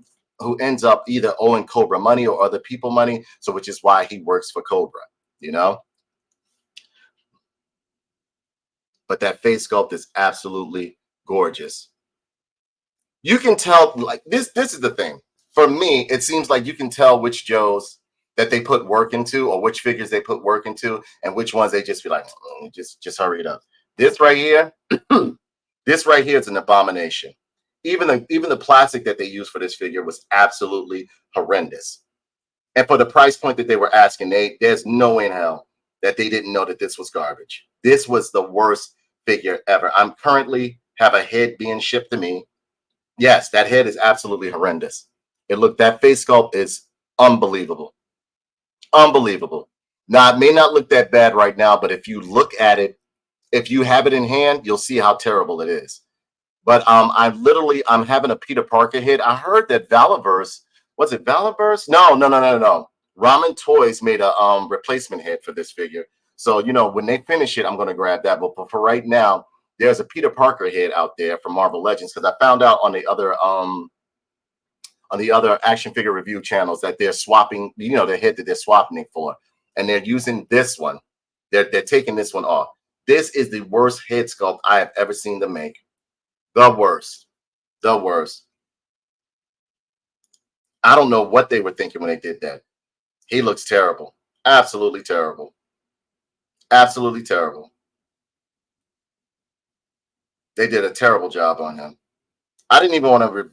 either owing Cobra money or other people money. So which is why he works for Cobra, But that face sculpt is absolutely gorgeous. You can tell, like, this is the thing. For me, it seems like you can tell which Joes that they put work into, or which figures they put work into, and which ones they just be like, just hurry it up. This right here, this right here is an abomination. Even the plastic that they used for this figure was absolutely horrendous. And for the price point that they were asking, there's no way in hell that they didn't know that this was garbage. This was the worst figure ever. I'm currently have a head being shipped to me. Yes, that head is absolutely horrendous. That face sculpt is unbelievable. Unbelievable. Now, it may not look that bad right now, but if you look at it, if you have it in hand, you'll see how terrible it is. But I'm having a Peter Parker head. I heard that Valaverse, was it Valaverse? No. Ramen Toys made a replacement head for this figure. So, when they finish it, I'm going to grab that. But for right now, there's a Peter Parker head out there from Marvel Legends, because I found out on the other action figure review channels that they're swapping, the head that they're swapping it for, and they're using this one. They're taking this one off. This is the worst head sculpt I have ever seen them make. The worst. The worst. I don't know what they were thinking when they did that. He looks terrible. Absolutely terrible. Absolutely terrible. They did a terrible job on him. I didn't even want to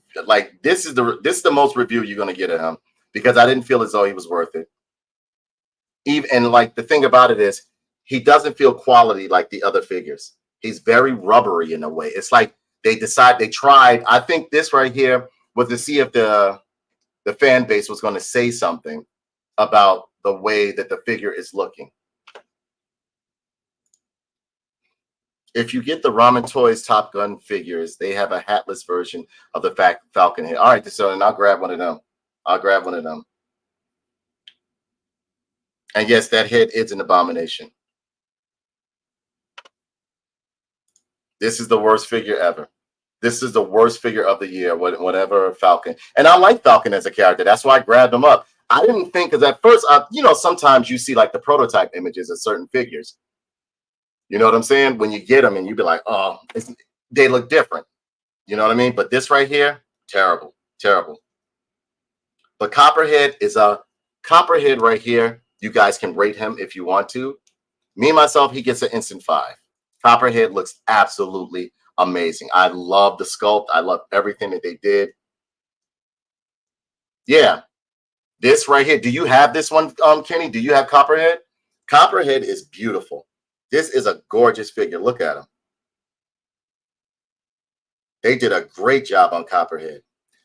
this is the most review you're going to get of him, because I didn't feel as though he was worth it. And the thing about it is, he doesn't feel quality like the other figures. He's very rubbery in a way. It's like they tried. I think this right here was to see if the fan base was going to say something about the way that the figure is looking. If you get the Ramen Toys Top Gun figures, they have a hatless version of the Falcon head. All right, so then I'll grab one of them. And yes, that head is an abomination. This is the worst figure ever. This is the worst figure of the year, whatever Falcon. And I like Falcon as a character. That's why I grabbed him up. I didn't think, because at first, sometimes you see the prototype images of certain figures. You know what I'm saying? When you get them and you be like, oh, they look different. You know what I mean? But this right here, terrible, terrible. But Copperhead is a Copperhead right here. You guys can rate him if you want to. Me, myself, he gets an instant 5. Copperhead looks absolutely amazing. I love the sculpt. I love everything that they did. Yeah. This right here. Do you have this one, Kenny? Do you have Copperhead? Copperhead is beautiful. This is a gorgeous figure. Look at him. They did a great job on Copperhead.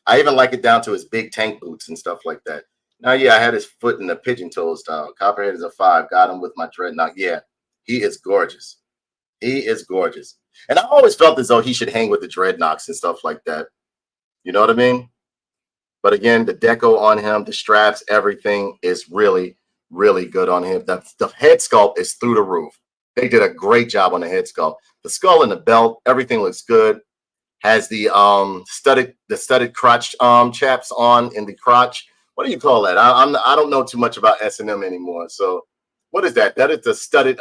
I even like it down to his big tank boots and stuff like that. Now, yeah, I had his foot in the pigeon toe style. Copperhead is a 5. Got him with my dreadnought. Yeah, he is gorgeous. He is gorgeous. And I always felt as though he should hang with the dreadnoughts and stuff like that. You know what I mean? But again, the deco on him, the straps, everything is really, really good on him. The head sculpt is through the roof. They did a great job on the head sculpt. The skull and the belt, everything looks good. Has the studded crotch chaps on in the crotch. What do you call that? I don't know too much about S&M anymore. So what is that? That is the studded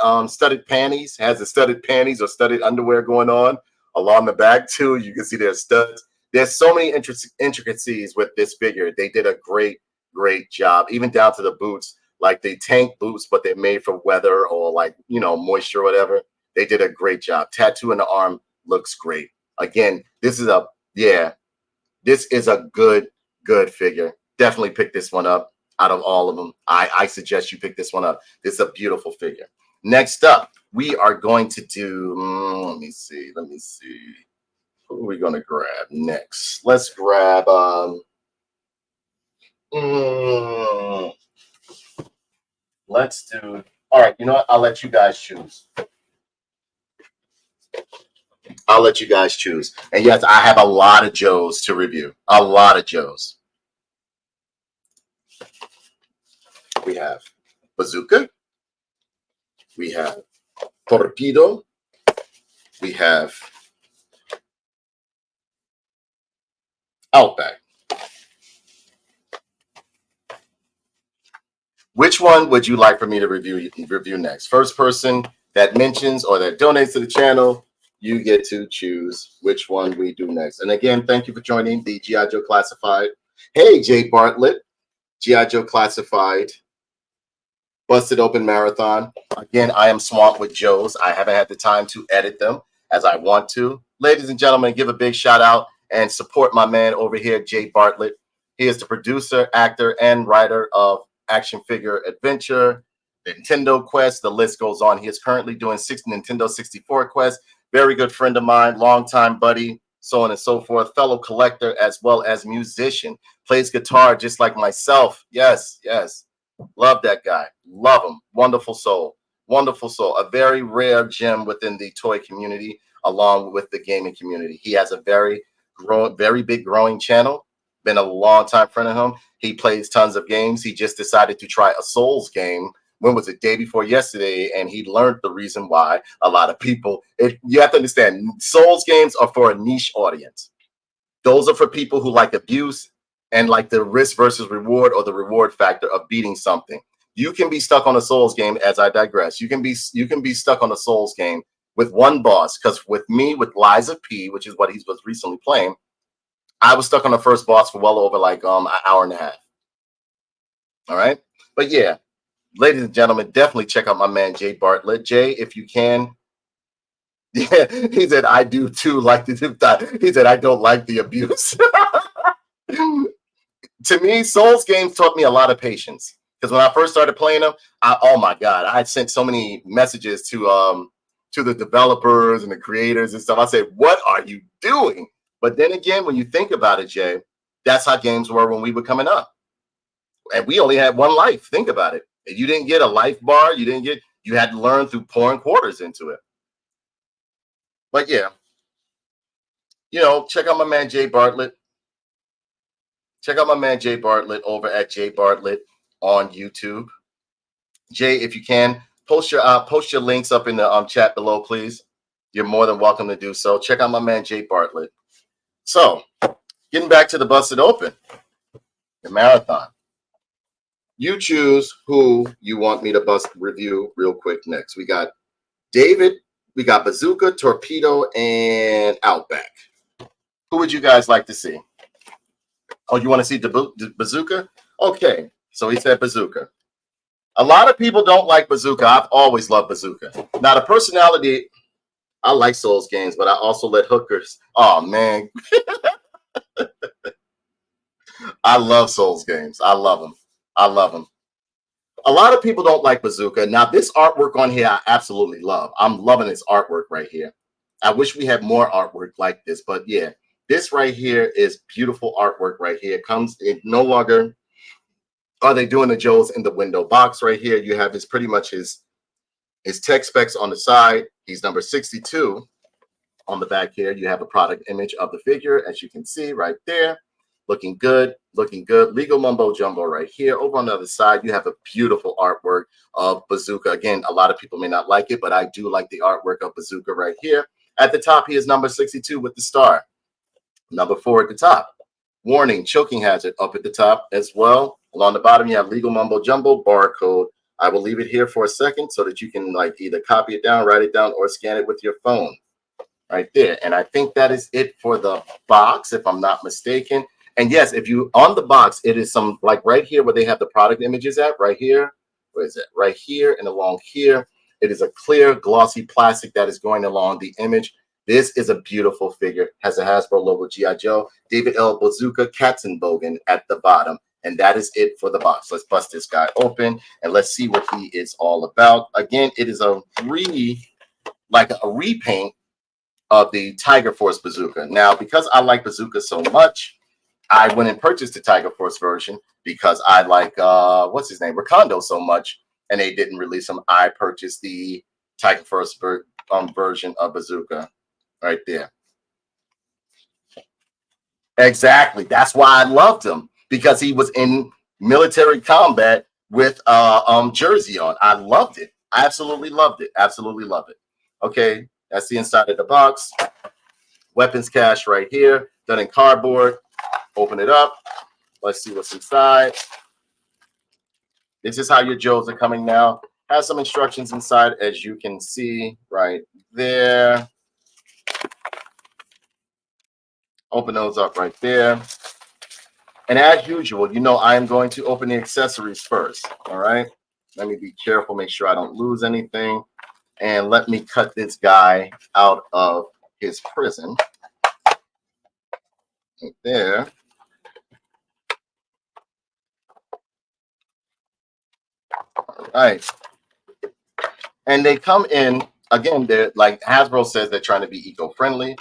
panties. Has the studded panties or studded underwear going on along the back too. You can see there's studs. There's so many intricacies with this figure. They did a great job, even down to the boots, like the tank boots, but they're made for weather or moisture or whatever. They did a great job. Tattoo in the arm looks great. Again, this is a good figure. Definitely pick this one up out of all of them. I suggest you pick this one up. This is a beautiful figure. Next up, we are going to do, let me see. Who are we going to grab next? Let's grab, let's do, all right, you know what? I'll let you guys choose. And yes, I have a lot of Joes to review. A lot of Joes. We have Bazooka. We have Torpedo. We have Outback. Which one would you like for me to review next? First person that mentions or that donates to the channel, you get to choose which one we do next. And again, thank you for joining the G.I. Joe Classified. Hey, Jay Bartlett, G.I. Joe Classified Busted Open Marathon. Again, I am swamped with Joes. I haven't had the time to edit them as I want to. Ladies and gentlemen, give a big shout out and support my man over here, Jay Bartlett. He is the producer, actor, and writer of Action Figure Adventure, Nintendo Quest. The list goes on. He is currently doing 6 Nintendo 64 quests. very good friend of mine, longtime buddy, so on and so forth, fellow collector as well as musician, plays guitar just like myself. Yes, yes. Love that guy. Love him. Wonderful soul. Wonderful soul. A very rare gem within the toy community, along with the gaming community. He has a very big growing channel. Been a long time friend of him. He plays tons of games. He just decided to try a Souls game. When was it? Day before yesterday, and he learned the reason why a lot of people. You have to understand, Souls games are for a niche audience. Those are for people who like abuse and like the risk versus reward or the reward factor of beating something. You can be stuck on a Souls game, as I digress. You can be stuck on a Souls game with one boss. Because with me, with Liza P, which is what he was recently playing, I was stuck on the first boss for well over like an hour and a half. All right. But yeah, ladies and gentlemen, definitely check out my man Jay Bartlett. Jay, if you can. Yeah, he said I do too. Like the he said I don't like the abuse. To me, Souls games taught me a lot of patience because when I first started playing them, oh my god, I had sent so many messages to the developers and the creators and stuff. I said, "What are you doing?" But then again, when you think about it, Jay, that's how games were when we were coming up, and we only had one life. Think about it. If you didn't get a life bar, you had to learn through pouring quarters into it. But yeah, check out my man Jay Bartlett. Check out my man Jay Bartlett over at Jay Bartlett on YouTube. Jay, if you can, post your links up in the chat below, please. You're more than welcome to do so. Check out my man Jay Bartlett. So, getting back to the Busted Open, the marathon. You choose who you want me to bust review real quick next. We got David, we got Bazooka, Torpedo, and Outback. Who would you guys like to see? Oh, you want to see the Bazooka? Okay, so he said Bazooka. A lot of people don't like Bazooka. I've always loved Bazooka. Now, the personality, I like Souls games, but I also let hookers. Oh, man. I love Souls games. I love them. I love them. A lot of people don't like Bazooka. Now, this artwork on here, I absolutely love. I'm loving this artwork right here. I wish we had more artwork like this, but yeah, this right here is beautiful artwork right here. It comes in no longer are they doing the Joes in the window box right here. You have pretty much his tech specs on the side. He's number 62 on the back here. You have a product image of the figure, as you can see right there. Looking good, looking good. Legal mumbo jumbo right here. Over on the other side, you have a beautiful artwork of Bazooka. Again, a lot of people may not like it, but I do like the artwork of Bazooka right here. At the top, he is number 62 with the star. Number 4 at the top. Warning, choking hazard up at the top as well. Along the bottom, you have legal mumbo jumbo barcode. I will leave it here for a second so that you can like either copy it down, write it down, or scan it with your phone right there. And I think that is it for the box, if I'm not mistaken. And yes, if you on the box, it is some like right here where they have the product images at right here. Where is it? Right here and along here. It is a clear glossy plastic that is going along the image. This is a beautiful figure. Has a Hasbro logo, G.I. Joe, David L. Bazooka, Katzenbogen at the bottom. And that is it for the box. Let's bust this guy open and let's see what he is all about. Again, it is a repaint of the Tiger Force Bazooka. Now, because I like Bazooka so much, I went and purchased the Tiger Force version because I like what's his name, Recondo, so much, and they didn't release him. I purchased the Tiger Force version of Bazooka right there. Exactly. That's why I loved him, because he was in military combat with jersey on. I loved it. I absolutely loved it. Absolutely loved it. Okay, that's the inside of the box. Weapons cache right here, done in cardboard. Open it up. Let's see what's inside. This is how your Joes are coming now. Has some instructions inside, as you can see right there. Open those up right there. And as usual, I am going to open the accessories first. All right. Let me be careful, make sure I don't lose anything. And let me cut this guy out of his prison. Right there. All right. And they come in again, they're like Hasbro says they're trying to be eco-friendly.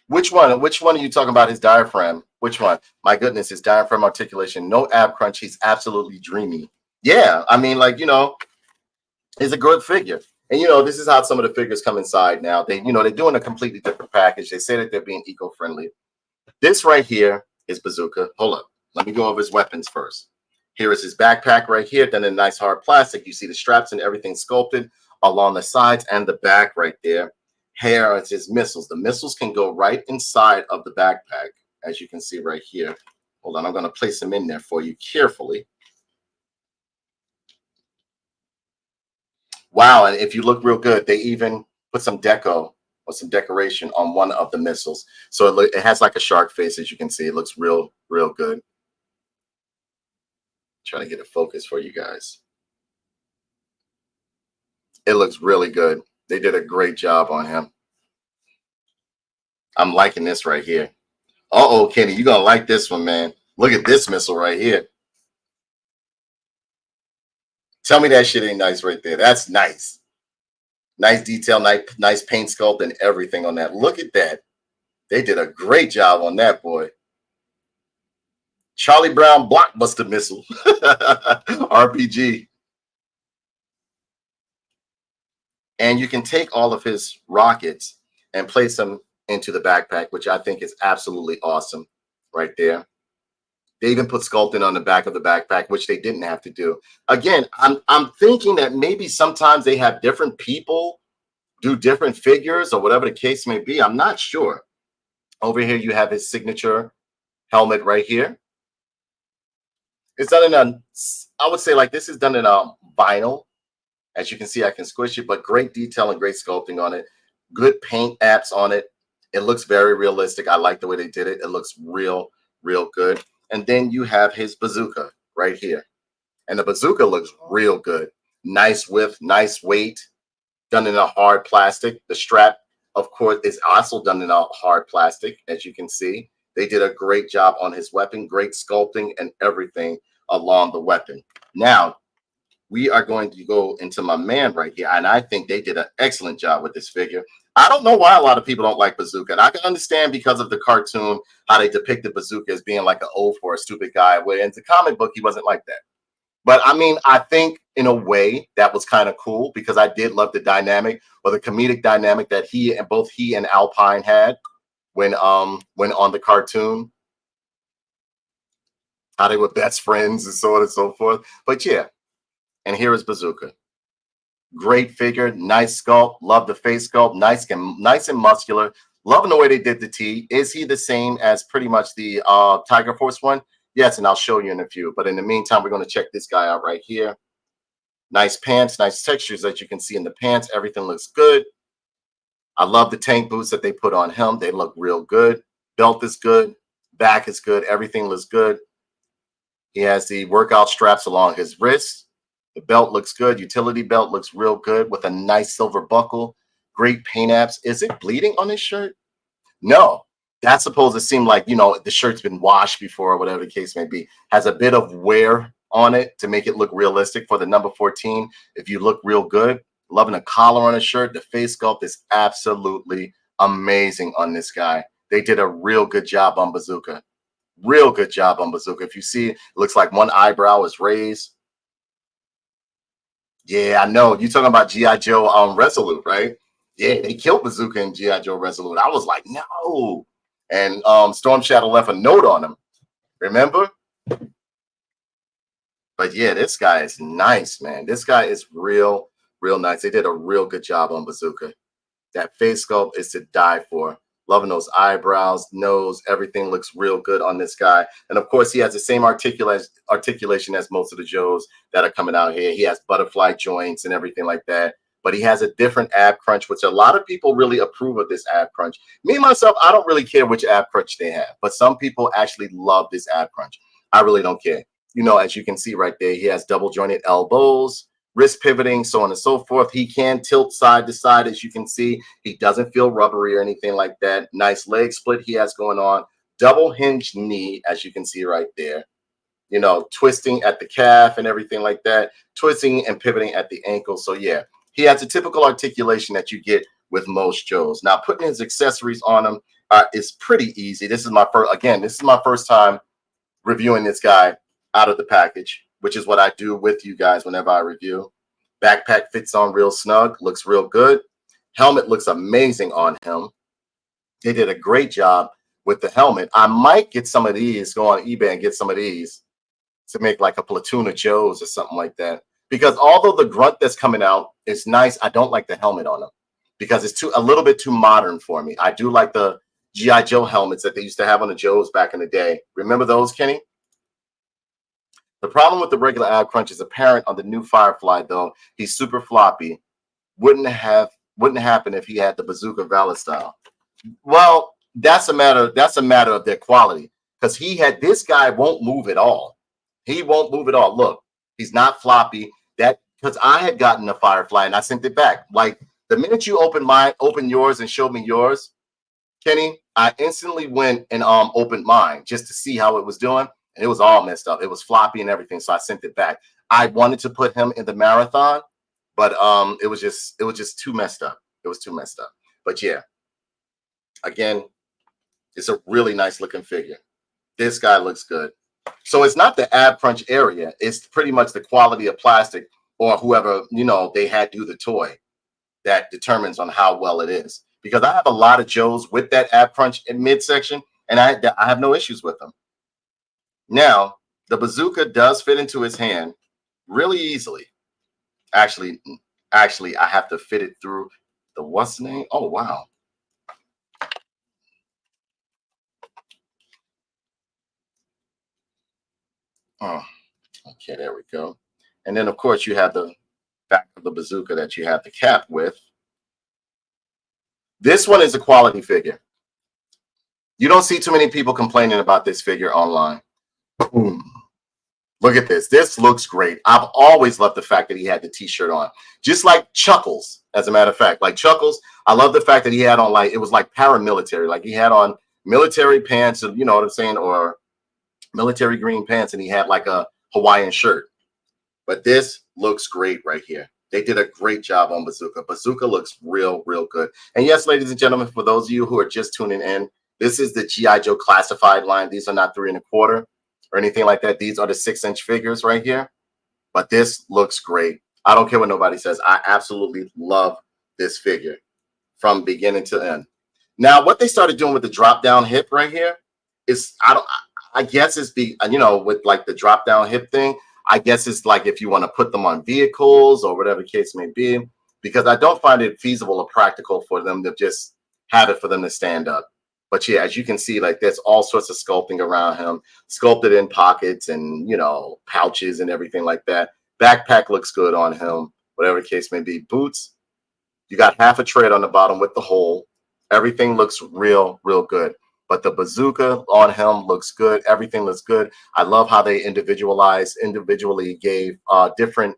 Which one? Which one are you talking about? His diaphragm? Which one? My goodness, his diaphragm articulation. No ab crunch. He's absolutely dreamy. Yeah, I mean, like, it's a good figure. And this is how some of the figures come inside now. They're doing a completely different package. They say that they're being eco-friendly. This right here is Bazooka. Hold up. Let me go over his weapons first. Here is his backpack right here, done in nice hard plastic. You see the straps and everything sculpted along the sides and the back right there. Here is his missiles. The missiles can go right inside of the backpack, as you can see right here. Hold on, I'm going to place them in there for you carefully. Wow, and if you look real good, they even put some deco or some decoration on one of the missiles. So it has like a shark face, as you can see. It looks real good. Trying to get a focus for you guys. It looks really good. They did a great job on him. I'm liking this right here. Uh-oh, Kenny, you're going to like this one, man. Look at this missile right here. Tell me that shit ain't nice right there. That's nice. Nice detail, nice paint sculpt and everything on that. Look at that. They did a great job on that, boy. Charlie Brown blockbuster missile. RPG. And you can take all of his rockets and place them into the backpack, which I think is absolutely awesome right there. They even put sculpting on the back of the backpack, which they didn't have to do. Again, I'm thinking that maybe sometimes they have different people do different figures or whatever the case may be. I'm not sure. Over here, you have his signature helmet right here. It's done in I would say like this is done in a vinyl. As you can see, I can squish it, but great detail and great sculpting on it. Good paint apps on it. It looks very realistic. I like the way they did it. It looks real good. And then you have his bazooka right here. And the bazooka looks real good. Nice width, nice weight, done in a hard plastic. The strap, of course, is also done in a hard plastic, as you can see. They did a great job on his weapon, great sculpting and everything along the weapon. Now, we are going to go into my man right here, and I think they did an excellent job with this figure. I don't know why a lot of people don't like Bazooka, and I can understand because of the cartoon, how they depicted Bazooka as being like an old for a stupid guy, where in the comic book, he wasn't like that. But I mean, I think in a way that was kind of cool because I did love the dynamic or the comedic dynamic that both he and Alpine had when on the cartoon, how they were best friends and so on and so forth. But yeah, and here is Bazooka. Great figure, nice sculpt. Love the face sculpt, nice and muscular. Loving the way they did the T. Is he the same as pretty much the Tiger Force one? Yes, and I'll show you in a few. But in the meantime, we're going to check this guy out right here. Nice pants, nice textures that you can see in the pants. Everything looks good. I love the tank boots that they put on him. They look real good. Belt is good. Back is good. Everything looks good. He has the workout straps along his wrists. The belt looks good. Utility belt looks real good with a nice silver buckle. Great paint apps. Is it bleeding on his shirt? No. That's supposed to seem like, the shirt's been washed before or whatever the case may be. Has a bit of wear on it to make it look realistic for the number 14. If you look real good, loving a collar on a shirt. The face sculpt is absolutely amazing on this guy. They did a real good job on Bazooka. Real good job on Bazooka. If you see, it looks like one eyebrow is raised. Yeah, I know. You're talking about G.I. Joe Resolute, right? Yeah, they killed Bazooka in G.I. Joe Resolute. I was like, no. And Storm Shadow left a note on him. Remember? But yeah, this guy is nice, man. This guy is real nice. They did a real good job on Bazooka. That face sculpt is to die for. Loving those eyebrows, nose, everything looks real good on this guy. And of course, he has the same articulation as most of the Joes that are coming out here. He has butterfly joints and everything like that. But he has a different ab crunch, which a lot of people really approve of this ab crunch. Me, myself, I don't really care which ab crunch they have. But some people actually love this ab crunch. I really don't care. As you can see right there, he has double jointed elbows, wrist pivoting, so on and so forth. He can tilt side to side, as you can see. He doesn't feel rubbery or anything like that. Nice leg split he has going on. Double hinged knee, as you can see right there. you know, twisting at the calf and everything like that, twisting and pivoting at the ankle. So yeah, he has a typical articulation that you get with most Joes. Now, putting his accessories on him is pretty easy. This is my first time reviewing this guy out of the package, which is what I do with you guys whenever I review. Backpack fits on real snug, looks real good. Helmet looks amazing on him. They did a great job with the helmet. I might get some of these, go on eBay and get some of these to make like a platoon of Joes or something like that. Because although the grunt that's coming out is nice, I don't like the helmet on him because it's a little bit too modern for me. I do like the G.I. Joe helmets that they used to have on the Joes back in the day. Remember those, Kenny? The problem with the regular ab crunch is apparent on the new Firefly, though. He's super floppy. Wouldn't happen if he had the Bazooka Valor style. Well, that's a matter of their quality, because this guy won't move at all. He won't move at all. Look, he's not floppy. That because I had gotten a Firefly and I sent it back. Like the minute you open yours and showed me yours, Kenny, I instantly went and opened mine just to see how it was doing. And it was all messed up. It was floppy and everything. So I sent it back. I wanted to put him in the marathon, but it was just too messed up. It was too messed up. But yeah, again, it's a really nice looking figure. This guy looks good. So it's not the ab crunch area. It's pretty much the quality of plastic or whoever, you know, they had do the toy that determines on how well it is. Because I have a lot of Joes with that ab crunch in midsection, and I have no issues with them. Now, the bazooka does fit into his hand really easily. Actually, I have to fit it through the what's the name? Oh, wow. Oh, okay, there we go. And then, of course, you have the back of the bazooka that you have the cap with. This one is a quality figure. You don't see too many people complaining about this figure online. Boom. Look at this. This looks great. I've always loved the fact that he had the t-shirt on. Just like Chuckles, as a matter of fact. Like Chuckles, I love the fact that he had on, like, it was like paramilitary. Like he had on military pants, you know what I'm saying, or military green pants, and he had like a Hawaiian shirt. But this looks great right here. They did a great job on Bazooka. Bazooka looks real, real good. And yes, ladies and gentlemen, for those of you who are just tuning in, this is the G.I. Joe classified line. These are not 3 1/4 or anything like that. These are the 6-inch figures right here. But this looks great. I don't care what nobody says. I absolutely love this figure from beginning to end. Now, what they started doing with the drop down hip right here is, I guess it's with like the drop down hip thing. I guess it's like if you want to put them on vehicles or whatever the case may be, because I don't find it feasible or practical for them to just have it for them to stand up. But yeah, as you can see, like there's all sorts of sculpting around him, sculpted in pockets and, you know, pouches and everything like that. Backpack looks good on him, whatever the case may be. Boots, you got half a tread on the bottom with the hole. Everything looks real, real good. But the bazooka on him looks good. Everything looks good. I love how they individually gave different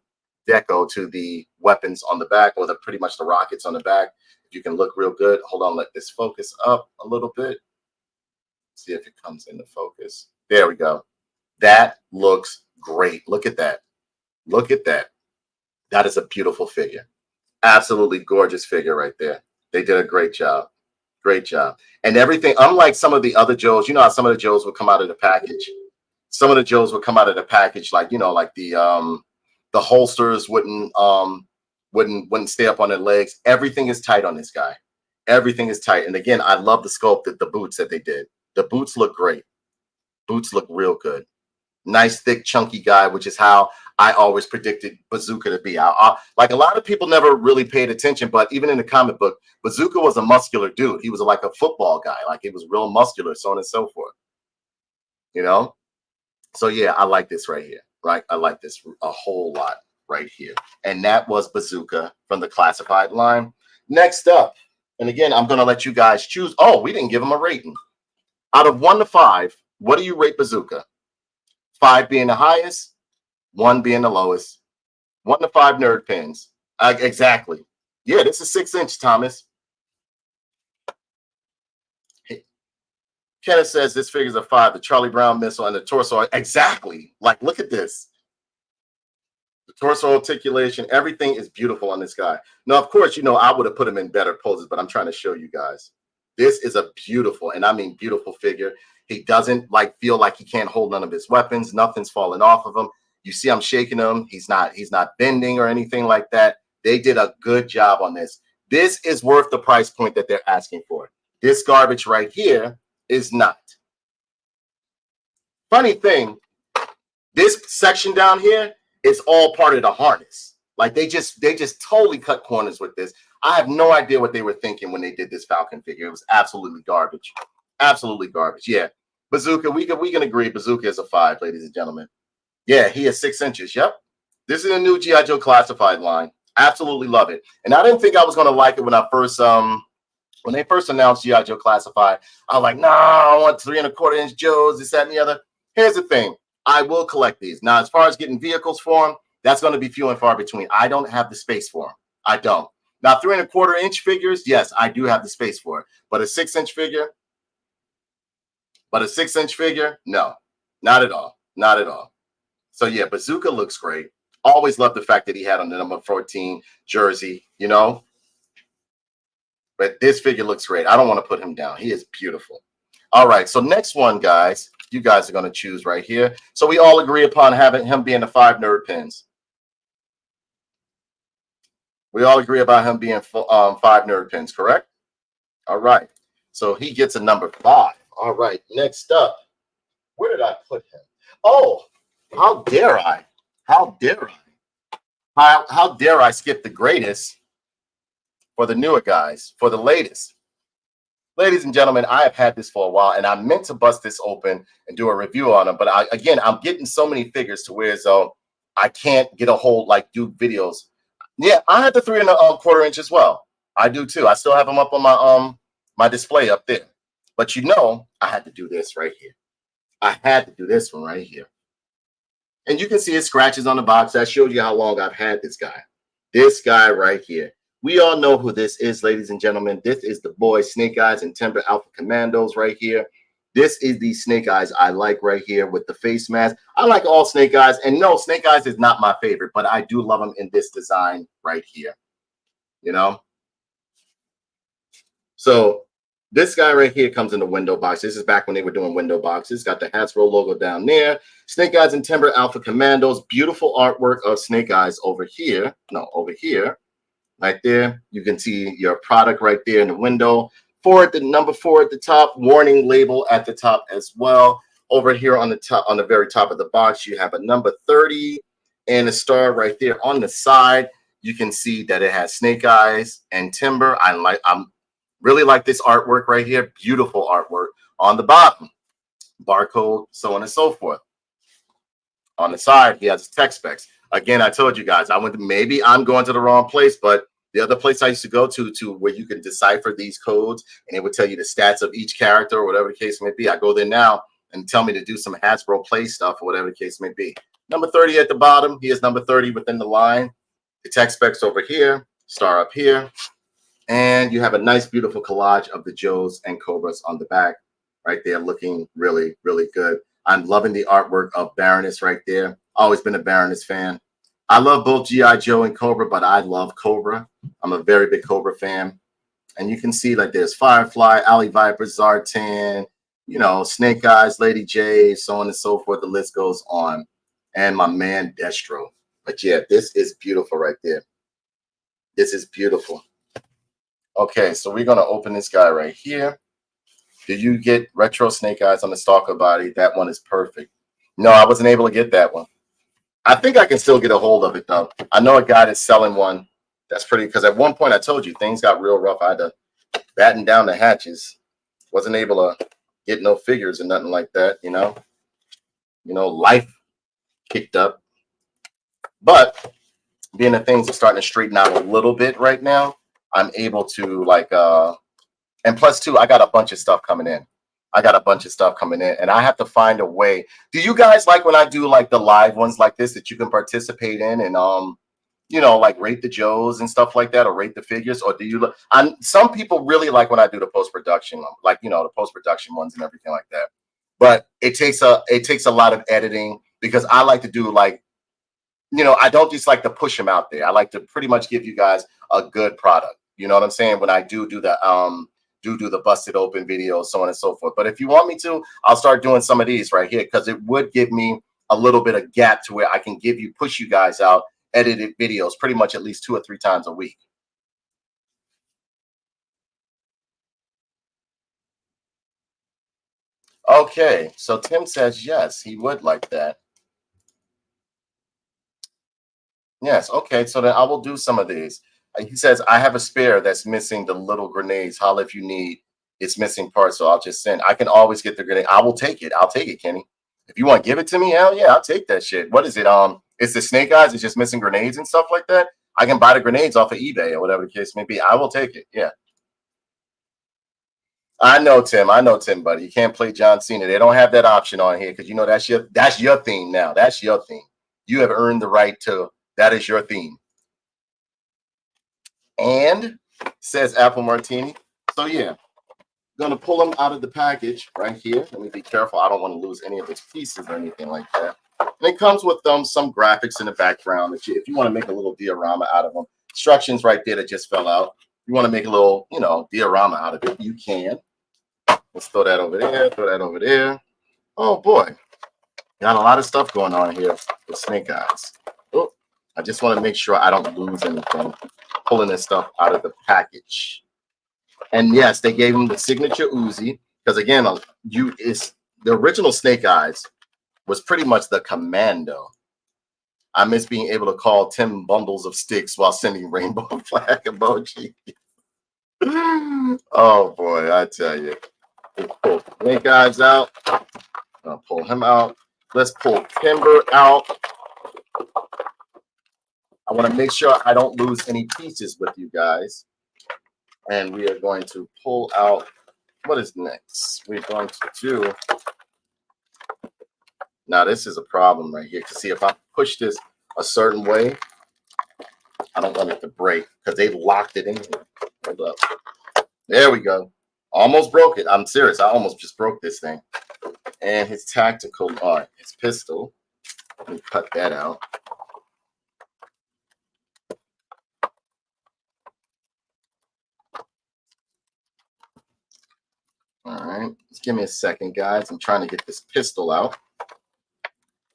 deco to the weapons on the back, or pretty much the rockets on the back. If you can look real good. Hold on, let this focus up a little bit. See if it comes into focus. There we go. That looks great. Look at that. Look at that. That is a beautiful figure. Absolutely gorgeous figure right there. They did a great job. Great job. And everything, unlike some of the other Joes, you know how some of the Joes would come out of the package. Some of the Joes would come out of the package, like, you know, like the holsters wouldn't stay up on their legs. Everything is tight on this guy. Everything is tight. And again, I love the sculpt that the boots that they did. The boots look great. Boots look real good. Nice, thick, chunky guy, which is how I always predicted Bazooka to be. Like a lot of people never really paid attention, but even in the comic book, Bazooka was a muscular dude. He was like a football guy. Like he was real muscular, so on and so forth. You know? So yeah, I like this right here, right? I like this a whole lot right here. And that was Bazooka from the classified line. Next up, and again, I'm going to let you guys choose. Oh, we didn't give him a rating. Out of 1 to 5, what do you rate Bazooka? 5 being the highest, 1 being the lowest. 1 to 5 nerd pins. Exactly. Yeah, this is 6-inch, Thomas. Hey, Kenneth says this figure's a 5. The Charlie Brown missile and the torso. Exactly. Like, look at this. The torso articulation, everything is beautiful on this guy. Now, of course, you know, I would have put him in better poses, but I'm trying to show you guys. This is a beautiful, and I mean beautiful figure. He doesn't like feel like he can't hold none of his weapons. Nothing's falling off of him. You see I'm shaking him. He's not bending or anything like that. They did a good job on this. This is worth the price point that they're asking for. This garbage right here is not. Funny thing, this section down here is all part of the harness. Like they just totally cut corners with this. I have no idea what they were thinking when they did this Falcon figure. It was absolutely garbage. Absolutely garbage. Yeah. Bazooka, we can agree Bazooka is a 5, ladies and gentlemen. Yeah, he is 6 inches. Yep. This is a new G.I. Joe classified line. Absolutely love it. And I didn't think I was going to like it when I first when they first announced G.I. Joe classified. I was like, nah, I want 3 1/4 inch Joes, this, that, and the other. Here's the thing. I will collect these. Now, as far as getting vehicles for them, that's going to be few and far between. I don't have the space for them. I don't. Now, 3 1/4 inch figures, yes, I do have the space for it. But a 6 inch figure, no, not at all. Not at all. So, yeah, Bazooka looks great. Always loved the fact that he had on the number 14 jersey, you know. But this figure looks great. I don't want to put him down. He is beautiful. All right, so next one, guys. You guys are going to choose right here. So we all agree upon having him being the 5 nerd pins. We all agree about him being 5 nerd pins, correct? All right. So he gets a number 5. All right. Next up, where did I put him? Oh, how dare I? How dare I? How dare I skip the greatest for the newer guys, for the latest? Ladies and gentlemen, I have had this for a while, and I meant to bust this open and do a review on them. But I'm getting so many figures to where I can't get a hold, like do videos. Yeah, I had the 3 1/4 inch as well. I do too. I still have them up on my my display up there. But you know, I had to do this right here. I had to do this one right here. And you can see his scratches on the box. That shows you how long I've had this guy. This guy right here. We all know who this is, ladies and gentlemen. This is the boy Snake Eyes and Timber Alpha Commandos right here. This is the Snake Eyes I like right here with the face mask. I like all Snake Eyes. And no, Snake Eyes is not my favorite, but I do love him in this design right here. You know? So this guy right here comes in the window box. This is back when they were doing window boxes. Got the Hasbro logo down there. Snake Eyes and Timber Alpha Commandos. Beautiful artwork of Snake Eyes over here. No, over here. Right there, you can see your product right there in the window. Number 4 at the top, warning label at the top as well. Over here on the top, on the very top of the box, you have a number 30 and a star right there on the side. You can see that it has Snake Eyes and Timber. I'm really like this artwork right here. Beautiful artwork on the bottom. Barcode, so on and so forth. On the side, he has text specs. Again, I told you guys, maybe I'm going to the wrong place, but the other place I used to go to where you can decipher these codes and it would tell you the stats of each character or whatever the case may be. I go there now and tell me to do some Hasbro play stuff or whatever the case may be. Number 30 at the bottom. He is number 30 within the line. The text specs over here, star up here. And you have a nice, beautiful collage of the Joes and Cobras on the back right there, looking really, really good. I'm loving the artwork of Baroness right there. Always been a Baroness fan. I love both G.I. Joe and Cobra, but I love Cobra. I'm a very big Cobra fan. And you can see like there's Firefly, Alley Viper, Zartan, you know, Snake Eyes, Lady J, so on and so forth. The list goes on. And my man Destro. But yeah, this is beautiful right there. This is beautiful. Okay, so we're going to open this guy right here. Did you get retro Snake Eyes on the Stalker body? That one is perfect. No, I wasn't able to get that one. I think I can still get a hold of it, though. I know a guy that's selling one. That's pretty, because at one point I told you things got real rough. I had to batten down the hatches. Wasn't able to get no figures or nothing like that, you know. You know, life kicked up. But being that things are starting to straighten out a little bit right now, I'm able to like and plus too, I got a bunch of stuff coming in. And I have to find a way. Do you guys like when I do like the live ones like this that you can participate in and you know, like rate the Joes and stuff like that, or rate the figures, or do you? Some people really like when I do the post production, like you know, the post production ones and everything like that. But it takes a lot of editing because I like to do like, you know, I don't just like to push them out there. I like to pretty much give you guys a good product. You know what I'm saying? When I do the busted open videos, so on and so forth. But if you want me to, I'll start doing some of these right here because it would give me a little bit of gap to where I can push you guys out edited videos pretty much at least 2 or 3 times a week. Okay, so Tim says yes, he would like that. Yes, okay, so then I will do some of these. He says, I have a spare that's missing the little grenades. Holla if you need. It's missing parts, so I'll just send. I can always get the grenade. I will take it. I'll take it, Kenny. If you want to give it to me, hell yeah, I'll take that shit. What is it? It's the Snake Eyes. It's just missing grenades and stuff like that. I can buy the grenades off of eBay or whatever the case may be. I will take it. Yeah. I know Tim. I know Tim, buddy. You can't play John Cena. They don't have that option on here because you know that's your theme now. That's your theme. You have earned the right to that is your theme. And says Apple Martini. So yeah, gonna pull them out of the package right here. Let me be careful. I don't want to lose any of its pieces or anything like that. And it comes with some graphics in the background that if you want to make a little diorama out of them. Instructions right there that just fell out. You want to make a little, you know, diorama out of it, you can. Let's throw that over there, throw that over there. Oh boy. Got a lot of stuff going on here with Snake Eyes. Oh, I just want to make sure I don't lose anything pulling this stuff out of the package. And yes, they gave him the signature Uzi because again, the original Snake Eyes was pretty much the commando. I miss being able to call 10 bundles of sticks while sending rainbow flag emoji. Oh boy, I tell you. Let's pull Snake Eyes out. I'll pull him out. Let's pull Timber out. I want to make sure I don't lose any pieces with you guys. And we are going to pull out, what is next? We're going to do, now this is a problem right here. To see if I push this a certain way, I don't want it to break because they locked it in here. Hold up. There we go. Almost broke it. I'm serious. I almost just broke this thing. And his tactical, all right, his pistol. Let me cut that out. All right, just give me a second, guys. I'm trying to get this pistol out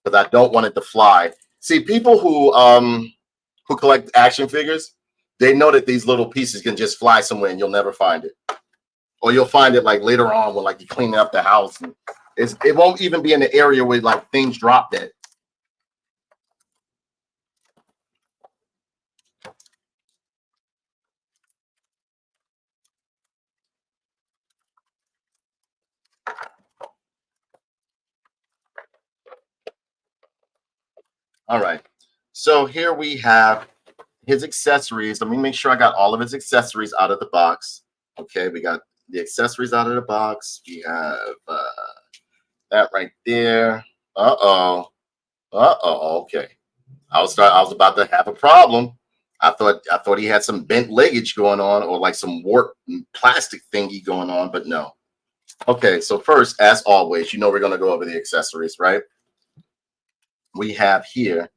because I don't want it to fly. See, people who collect action figures, they know that these little pieces can just fly somewhere and you'll never find it, or you'll find it like later on when like you clean up the house and it won't even be in the area where like things drop dead. All right, so here we have his accessories. Let me make sure I got all of his accessories out of the box. Okay, we got the accessories out of the box. We have that right there. Okay. I was about to have a problem. I thought he had some bent leggage going on or like some warped plastic thingy going on, but no. Okay, so first, as always, you know we're gonna go over the accessories, right? We have here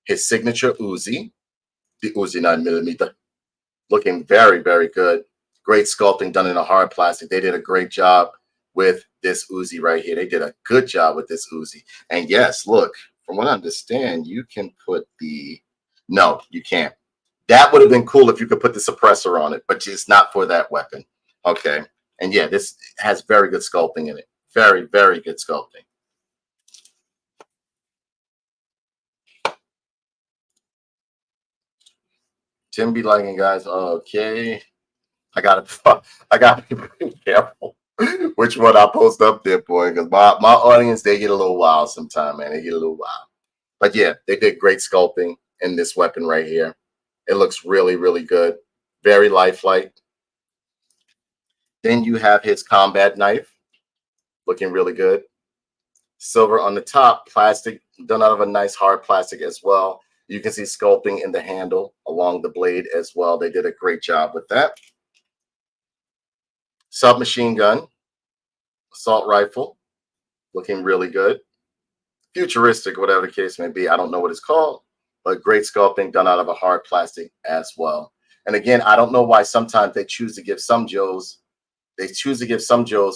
his signature Uzi, the Uzi 9mm, looking very, very good. Great sculpting done in a hard plastic. They did a great job with this Uzi right here. They did a good job with this Uzi. And yes, look, from what I understand, you can put no, you can't. That would have been cool if you could put the suppressor on it, but it's not for that weapon. Okay. And yeah, this has very good sculpting in it. Very, very good sculpting. Tim be liking, guys. Okay. I gotta be careful which one I post up there, boy, because my audience, they get a little wild sometimes, man. They get a little wild. But yeah, they did great sculpting in this weapon right here. It looks really, really good. Very lifelike. Then you have his combat knife, looking really good. Silver on the top, plastic, done out of a nice hard plastic as well. You can see sculpting in the handle along the blade as well. They did a great job with that. Submachine gun, assault rifle, looking really good. Futuristic, whatever the case may be. I don't know what it's called, but great sculpting done out of a hard plastic as well. And again, I don't know why sometimes they choose to give some Joes,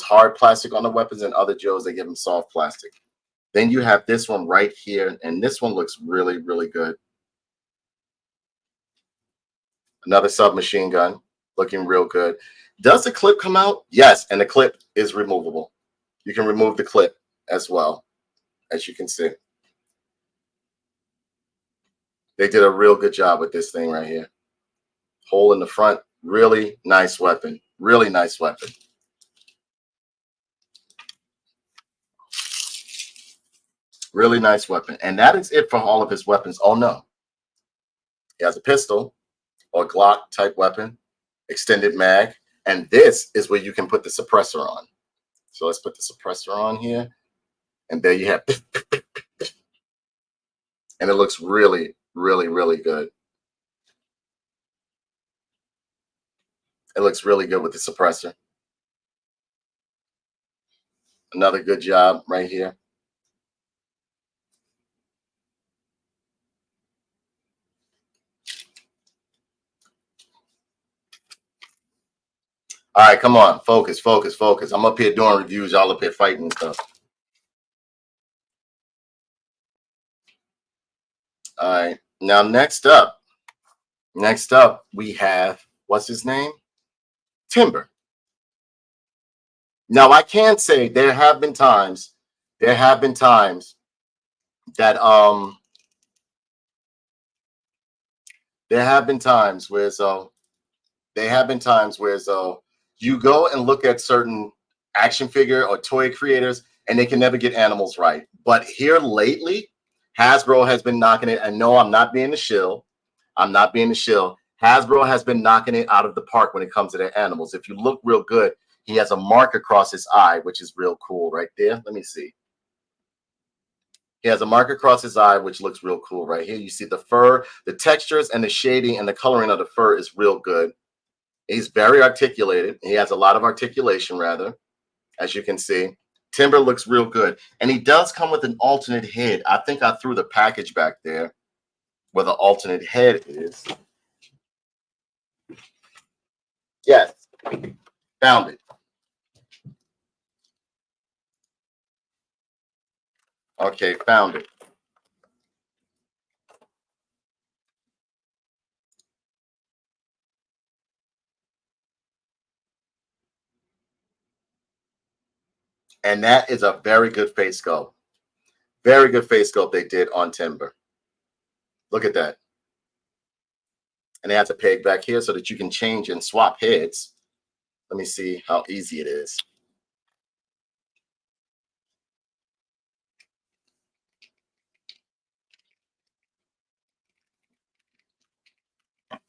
hard plastic on the weapons, and other Joes, they give them soft plastic. Then you have this one right here, and this one looks really, really good. Another submachine gun, looking real good. Does the clip come out? Yes, and the clip is removable. You can remove the clip as well, as you can see. They did a real good job with this thing right here. Hole in the front, really nice weapon. Really nice weapon. Really nice weapon. And that is it for all of his weapons. Oh no. He has a pistol or Glock type weapon, extended mag. And this is where you can put the suppressor on. So let's put the suppressor on here. And there you have it. And it looks really, really, really good. It looks really good with the suppressor. Another good job right here. All right, come on. Focus, focus, focus. I'm up here doing reviews. Y'all up here fighting and stuff. All right. Now, next up, we have, what's his name? Timber. Now, I can say there have been times that you go and look at certain action figure or toy creators and they can never get animals right. But here lately, Hasbro has been knocking it. And no, I'm not being a shill. Hasbro has been knocking it out of the park when it comes to their animals. If you look real good, he has a mark across his eye, which is real cool right there. Let me see. He has a mark across his eye, which looks real cool right here. You see the fur, the textures and the shading and the coloring of the fur is real good. He's very articulated. He has a lot of articulation, rather, as you can see. Timber looks real good. And he does come with an alternate head. I think I threw the package back there where the alternate head is. Yes, found it. Okay, found it. And that is a very good face sculpt. Very good face sculpt they did on Timber. Look at that. And it has a peg back here so that you can change and swap heads. Let me see how easy it is.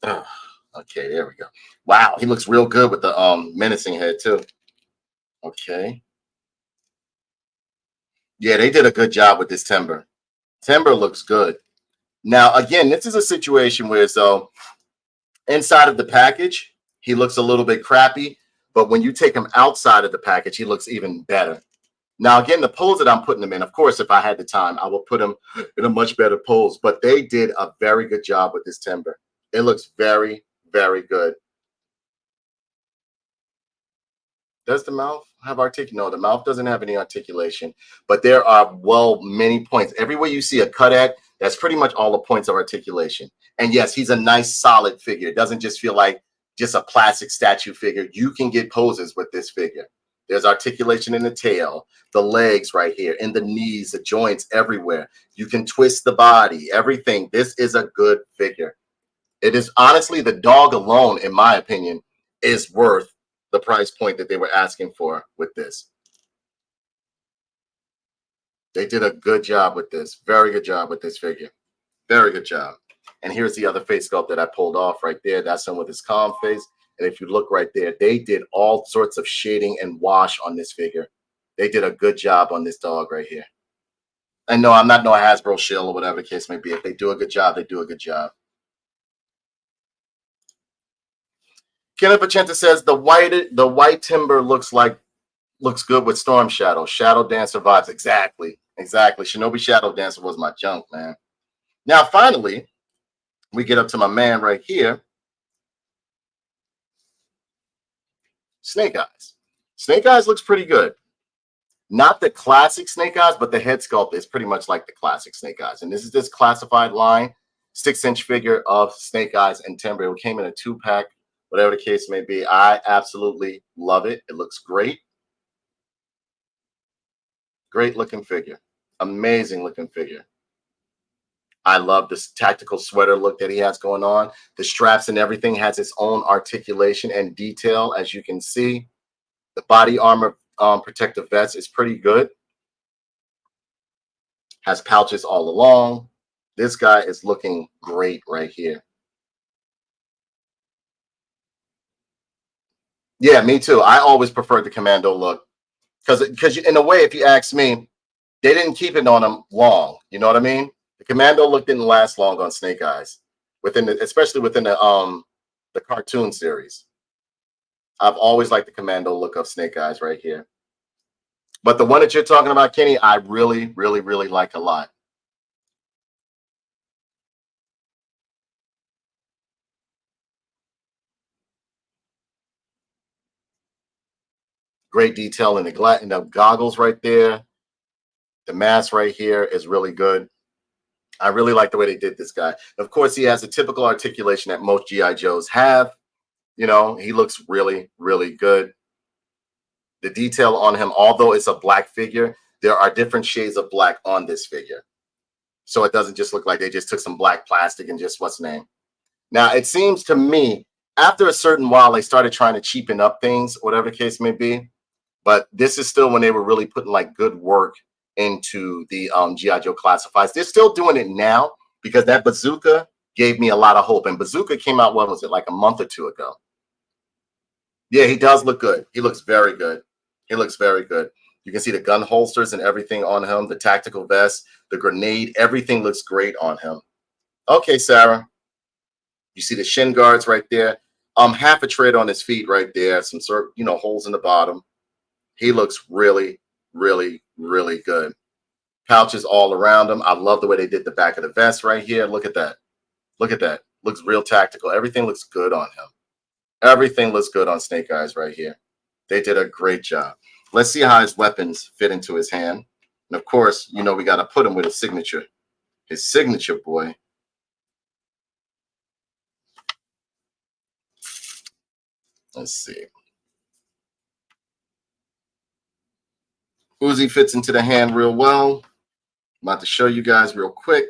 Okay, there we go. Wow, he looks real good with the menacing head too. Okay. Yeah, they did a good job with this Timber. Timber looks good. Now, again, this is a situation where so inside of the package, he looks a little bit crappy, but when you take him outside of the package, he looks even better. Now, again, the pose that I'm putting them in, of course, if I had the time, I will put them in a much better pose, but they did a very good job with this Timber. It looks very, very good. Does the mouth have articulation? No, the mouth doesn't have any articulation, but there are, well, many points. Everywhere you see a cut at, that's pretty much all the points of articulation. And yes, he's a nice, solid figure. It doesn't just feel like just a plastic statue figure. You can get poses with this figure. There's articulation in the tail, the legs right here, in the knees, the joints everywhere. You can twist the body, everything. This is a good figure. It is honestly, the dog alone, in my opinion, is worth the price point that they were asking for with this. They did a good job with this. Very good job with this figure. Very good job. And here's the other face sculpt that I pulled off right there. That's him with his calm face. And if you look right there, they did all sorts of shading and wash on this figure. They did a good job on this dog right here. And no, I'm not no Hasbro shill or whatever the case may be. If they do a good job, they do a good job. Kenneth Pachenta says the white timber looks good with Storm Shadow. Shadow Dancer vibes. Exactly. Shinobi Shadow Dancer was my junk, man. Now, finally, we get up to my man right here. Snake Eyes. Snake Eyes looks pretty good. Not the classic Snake Eyes, but the head sculpt is pretty much like the classic Snake Eyes. And this is this classified line, 6-inch figure of Snake Eyes and Timber. It came in a 2-pack, whatever the case may be. I absolutely love it. It looks great. Great looking figure. Amazing looking figure. I love this tactical sweater look that he has going on. The straps and everything has its own articulation and detail, as you can see. The body armor protective vest is pretty good. Has pouches all along. This guy is looking great right here. Yeah, me too. I always preferred the commando look because in a way, if you ask me, they didn't keep it on him long. You know what I mean? The commando look didn't last long on Snake Eyes, especially within the cartoon series. I've always liked the commando look of Snake Eyes right here. But the one that you're talking about, Kenny, I really, really, really like a lot. Great detail in the goggles right there. The mask right here is really good. I really like the way they did this guy. Of course, he has a typical articulation that most G.I. Joes have. You know, he looks really, really good. The detail on him, although it's a black figure, there are different shades of black on this figure. So it doesn't just look like they just took some black plastic and just what's the name. Now, it seems to me, after a certain while, they started trying to cheapen up things, whatever the case may be. But this is still when they were really putting like good work into the G.I. Joe classifieds. They're still doing it now because that bazooka gave me a lot of hope. And bazooka came out, what was it, like a month or two ago? Yeah, he does look good. He looks very good. He looks very good. You can see the gun holsters and everything on him, the tactical vest, the grenade, everything looks great on him. Okay, Sarah. You see the shin guards right there. Half a tread on his feet right there. Some sort of, holes in the bottom. He looks really, really, really good. Pouches all around him. I love the way they did the back of the vest right here. Look at that. Look at that. Looks real tactical. Everything looks good on him. Everything looks good on Snake Eyes right here. They did a great job. Let's see how his weapons fit into his hand. And of course, we got to put him with his signature. His signature, boy. Let's see. Uzi fits into the hand real well. I'm about to show you guys real quick.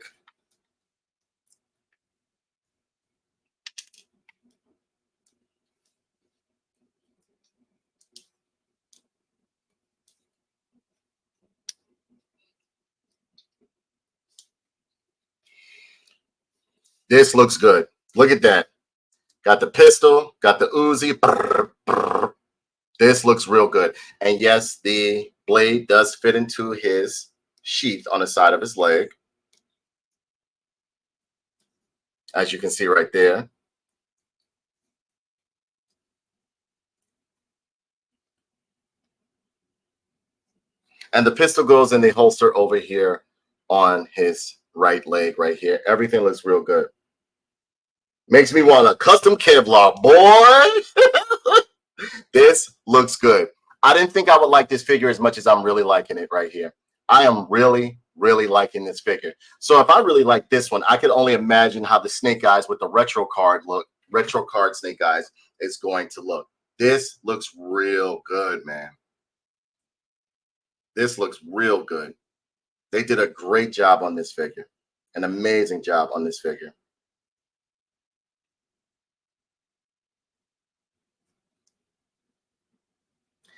This looks good. Look at that. Got the pistol, got the Uzi. Brr, brr. This looks real good. And yes, the blade does fit into his sheath on the side of his leg. As you can see right there. And the pistol goes in the holster over here on his right leg right here. Everything looks real good. Makes me want a custom Kevlar, boy. This looks good. I didn't think I would like this figure as much as I'm really liking it right here. I am really, really liking this figure. So if I really like this one, I could only imagine how the Snake Eyes with the retro card Snake Eyes is going to look. This looks real good, man. This looks real good. They did a great job on this figure. An amazing job on this figure.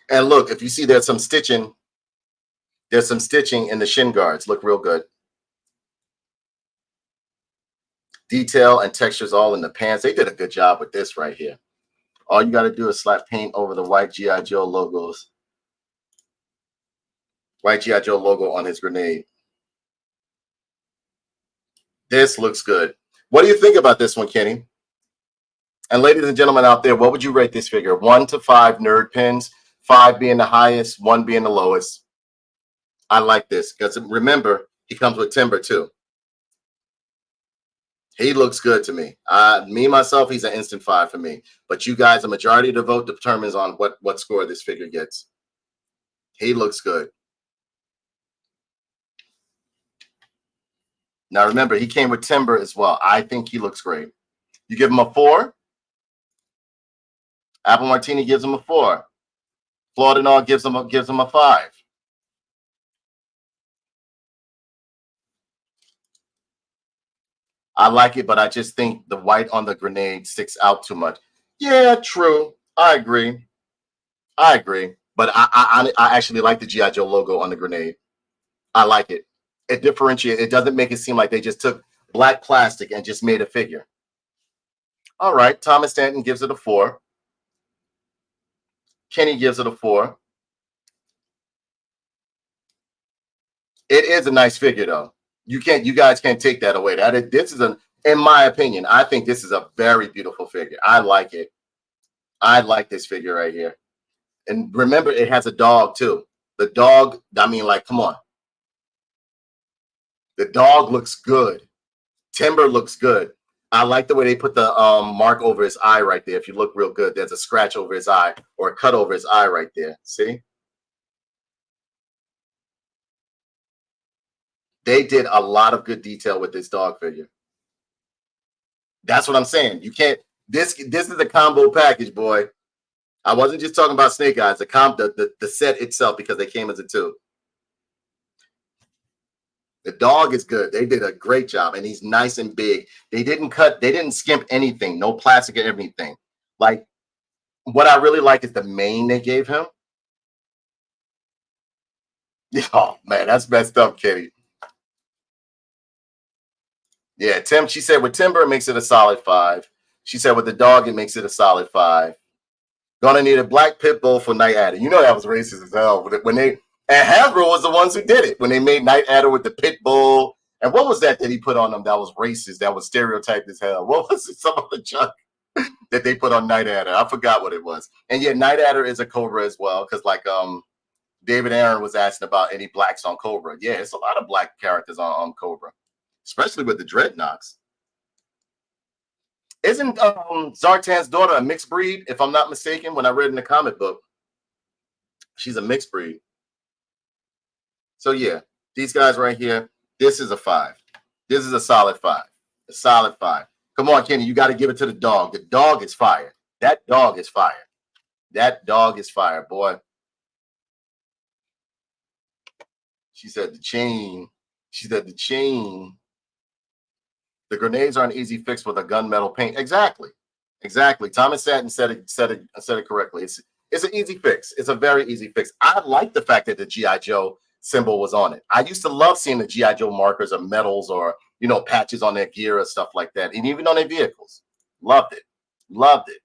And look, if you see there's some stitching in the shin guards. Look real good. Detail and textures all in the pants. They did a good job with this right here. All you got to do is slap paint over the white G.I. Joe logos. White G.I. Joe logo on his grenade. This looks good. What do you think about this one, Kenny? And ladies and gentlemen out there, what would you rate this figure? 1 to 5 nerd pins, 5 being the highest, 1 being the lowest. I like this because remember, he comes with timber too. He looks good to me. Me, myself, he's an instant 5 for me. But you guys, the majority of the vote determines on what score this figure gets. He looks good. Now, remember, he came with timber as well. I think he looks great. You give him a 4. Apple Martini gives him a 4. Flawed and all gives him a 5. I like it, but I just think the white on the grenade sticks out too much. Yeah, true. I agree. But I actually like the G.I. Joe logo on the grenade. I like it. It differentiates. It doesn't make it seem like they just took black plastic and just made a figure. All right. Thomas Stanton gives it a 4. Kenny gives it a 4. It is a nice figure, though. You guys can't take that away. This is in my opinion, I think this is a very beautiful figure. I like it. I like this figure right here. And remember, it has a dog too. The dog, I mean, like, come on. The dog looks good. Timber looks good. I like the way they put the mark over his eye right there. If you look real good, there's a scratch over his eye or a cut over his eye right there. See? They did a lot of good detail with this dog figure. That's what I'm saying. You can't. This is a combo package, boy. I wasn't just talking about Snake Eyes. The set itself, because they came as a 2. The dog is good. They did a great job, and he's nice and big. They didn't skimp anything. No plastic or anything. Like, what I really like is the mane they gave him. Oh man, that's messed up, Kitty. Yeah, Tim. She said with timber it makes it a solid 5. She said with the dog it makes it a solid 5. Gonna need a black pit bull for Night Adder. You know that was racist as hell. When they and Hasbro was the ones who did it when they made Night Adder with the pit bull. And what was that he put on them that was racist? That was stereotyped as hell. What was it? Some of the junk that they put on Night Adder. I forgot what it was. And yeah, Night Adder is a Cobra as well, because like David Aaron was asking about any blacks on Cobra. Yeah, it's a lot of black characters on Cobra, especially with the Dreadnoks. Isn't Zartan's daughter a mixed breed, if I'm not mistaken? When I read in the comic book, she's a mixed breed. So yeah, these guys right here, this is a 5. This is a solid 5. A solid 5. Come on, Kenny, you got to give it to the dog. The dog is fire. That dog is fire. That dog is fire, boy. She said the chain. She said the chain. The grenades are an easy fix with a gunmetal paint. Exactly. Thomas Satin said it correctly. It's an easy fix. It's a very easy fix. I like the fact that the G.I. Joe symbol was on it. I used to love seeing the G.I. Joe markers or medals or, patches on their gear or stuff like that. And even on their vehicles. Loved it.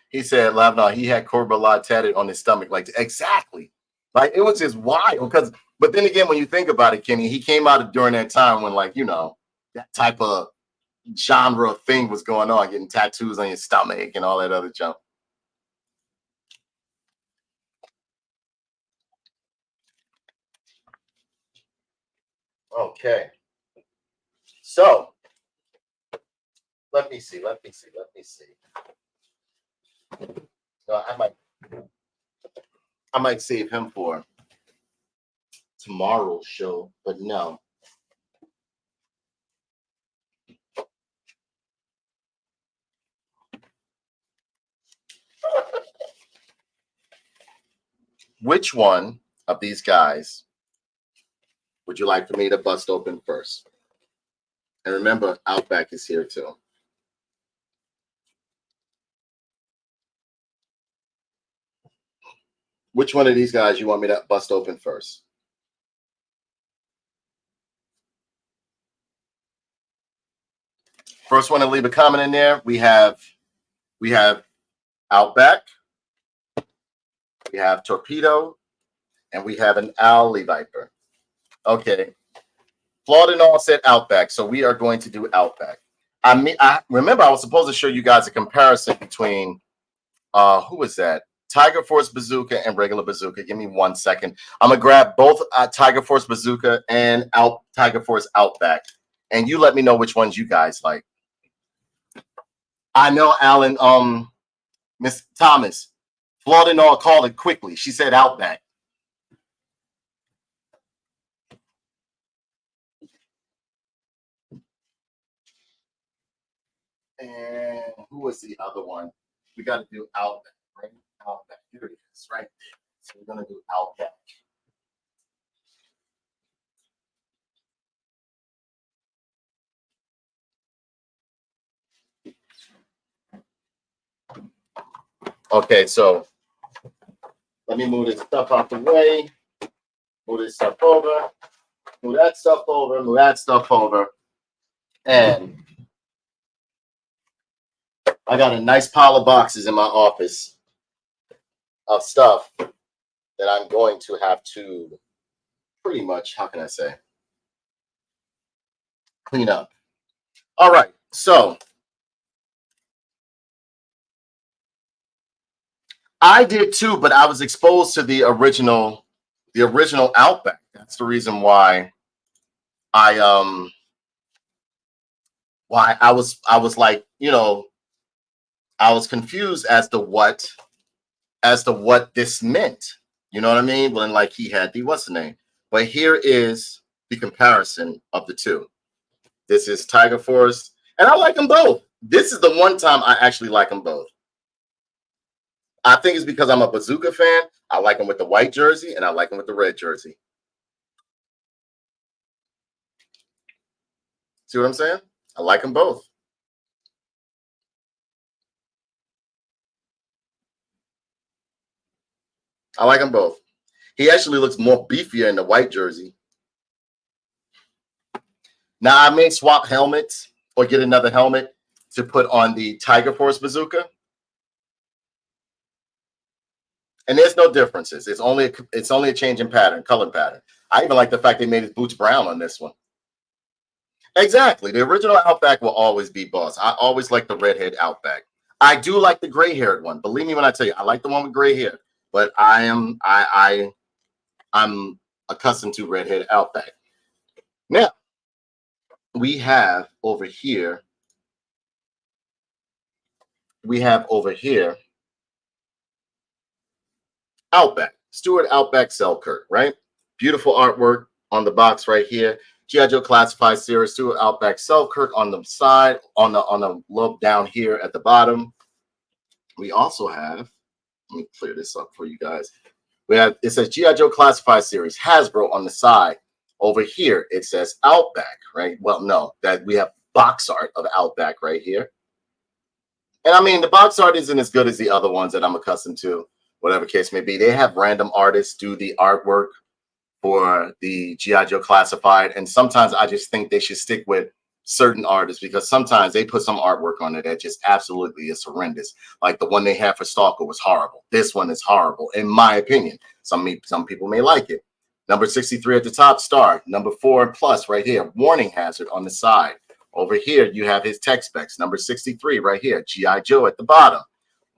He said, no, he had Cobra La tatted on his stomach. Like, exactly. Like, it was just wild. But then again, when you think about it, Kenny, he came out during that time when, like, that type of genre thing was going on, getting tattoos on your stomach and all that other junk. Okay. So, let me see. No, I might save him for tomorrow's show, but no. Which one of these guys would you like for me to bust open first? And remember, Outback is here too. Which one of these guys you want me to bust open first? First one to leave a comment in there. We have Outback, we have Torpedo, and we have an Owl Viper. Okay. Flawed and All said Outback, so we are going to do Outback. I remember I was supposed to show you guys a comparison between who was that? Tiger Force Bazooka and regular bazooka. Give me 1 second. I'm gonna grab both Tiger Force Bazooka and Tiger Force Outback, and you let me know which ones you guys like. I know Alan, Miss Thomas, Flawed and All called it quickly. She said Outback. And who was the other one? We got to do Outback, right? Outback. Here it is, right there. So we're gonna do Outback. Okay, so let me move this stuff out the way. Move this stuff over. Move that stuff over. Move that stuff over. And I got a nice pile of boxes in my office of stuff that I'm going to have to pretty much, how can I say, clean up. All right, so I did too, but I was exposed to the original Outback. That's the reason why I was like, you know, I was confused as to what this meant. You know what I mean? When like he had the what's the name? But here is the comparison of the two. This is Tiger Force, and I like them both. This is the one time I actually like them both. I think it's because I'm a bazooka fan. I like them with the white jersey, and I like them with the red jersey. See what I'm saying? I like them both. I like them both. He actually looks more beefier in the white jersey. Now, I may swap helmets or get another helmet to put on the Tiger Force bazooka. And there's no differences. It's only a change in pattern, color pattern. I even like the fact they made his boots brown on this one. Exactly. The original Outback will always be boss. I always like the redhead Outback. I do like the gray-haired one. Believe me when I tell you, I like the one with gray hair. But I'm accustomed to redhead Outback. Now, we have over here Outback, Stuart Outback Selkirk, right? Beautiful artwork on the box right here. G.I.Joe Classified Series, Stuart Outback Selkirk on the side, on the lobe down here at the bottom. We also have, let me clear this up for you guys. It says G.I.Joe Classified Series, Hasbro on the side. Over here, it says Outback, right? Well, no, that we have box art of Outback right here. And I mean, the box art isn't as good as the other ones that I'm accustomed to, whatever case may be. They have random artists do the artwork for the G.I. Joe Classified. And sometimes I just think they should stick with certain artists because sometimes they put some artwork on it that just absolutely is horrendous. Like the one they have for Stalker was horrible. This one is horrible, in my opinion. Some people may like it. Number 63 at the top, star. Number 4 plus right here, warning hazard on the side. Over here, you have his tech specs. Number 63 right here, G.I. Joe at the bottom.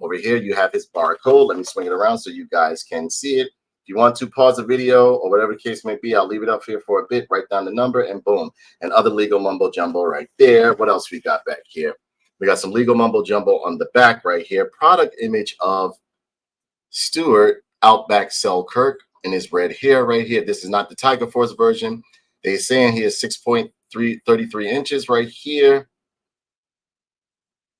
Over here, you have his barcode. Let me swing it around so you guys can see it. If you want to pause the video or whatever the case may be, I'll leave it up here for a bit, write down the number, and boom. And other legal mumbo jumbo right there. What else we got back here? We got some legal mumbo jumbo on the back right here. Product image of Stuart Outback Selkirk in his red hair right here. This is not the Tiger Force version. They're saying he is 6.33 inches right here.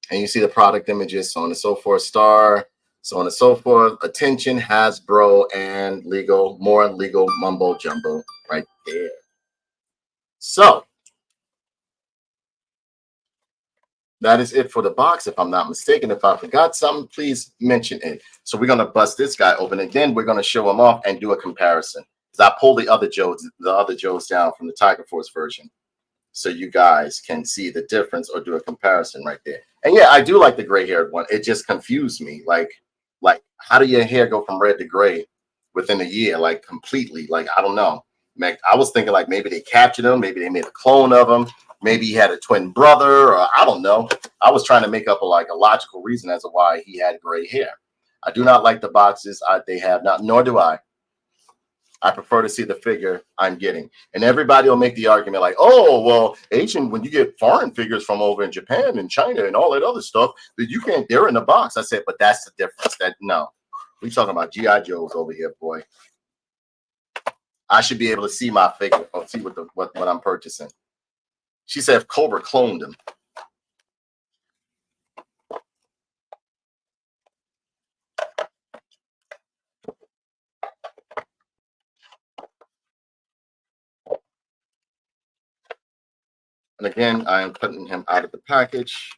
And you see the product images, so on and so forth, star, so on and so forth. Attention, Hasbro, and more legal mumbo jumbo right there. So that is it for the box, if I'm not mistaken. If I forgot something, please mention it. So we're gonna bust this guy open, and then we're gonna show him off and do a comparison. Because I pulled the other Joes down from the Tiger Force version, so you guys can see the difference or do a comparison right there. And yeah, I do like the gray-haired one. It just confused me. Like how do your hair go from red to gray within a year? Like completely. Like I don't know. I was thinking like maybe they captured him, maybe they made a clone of him, maybe he had a twin brother, or I don't know. I was trying to make up a logical reason as to why he had gray hair. I do not like the boxes they have, not nor do I. I prefer to see the figure I'm getting. And everybody will make the argument like, oh, well, Asian, when you get foreign figures from over in Japan and China and all that other stuff, that you can't, they're in the box. I said, but that's the difference. That no, we're talking about G.I. Joes over here, boy. I should be able to see my figure or see what I'm purchasing. She said if Cobra cloned him. And again, I am putting him out of the package.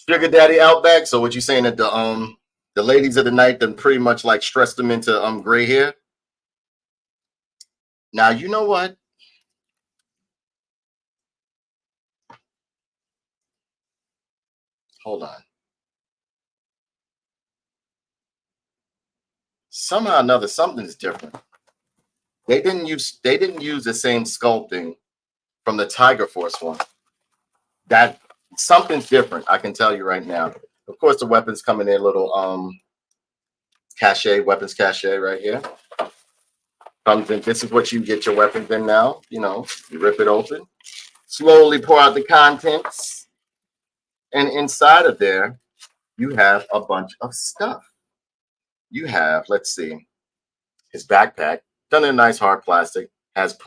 Sugar Daddy Outback. So what you saying that the ladies of the night then pretty much like stressed them into gray hair? Now you know what? Hold on. Somehow or another, something's different. They didn't use the same sculpting from the Tiger Force one. That something's different. I can tell you right now. Of course, the weapons come in their little weapons cache right here. Comes in. This is what you get your weapons in now. You know, you rip it open, slowly pour out the contents, and inside of there, you have a bunch of stuff. You have, let's see, his backpack done in nice hard plastic, has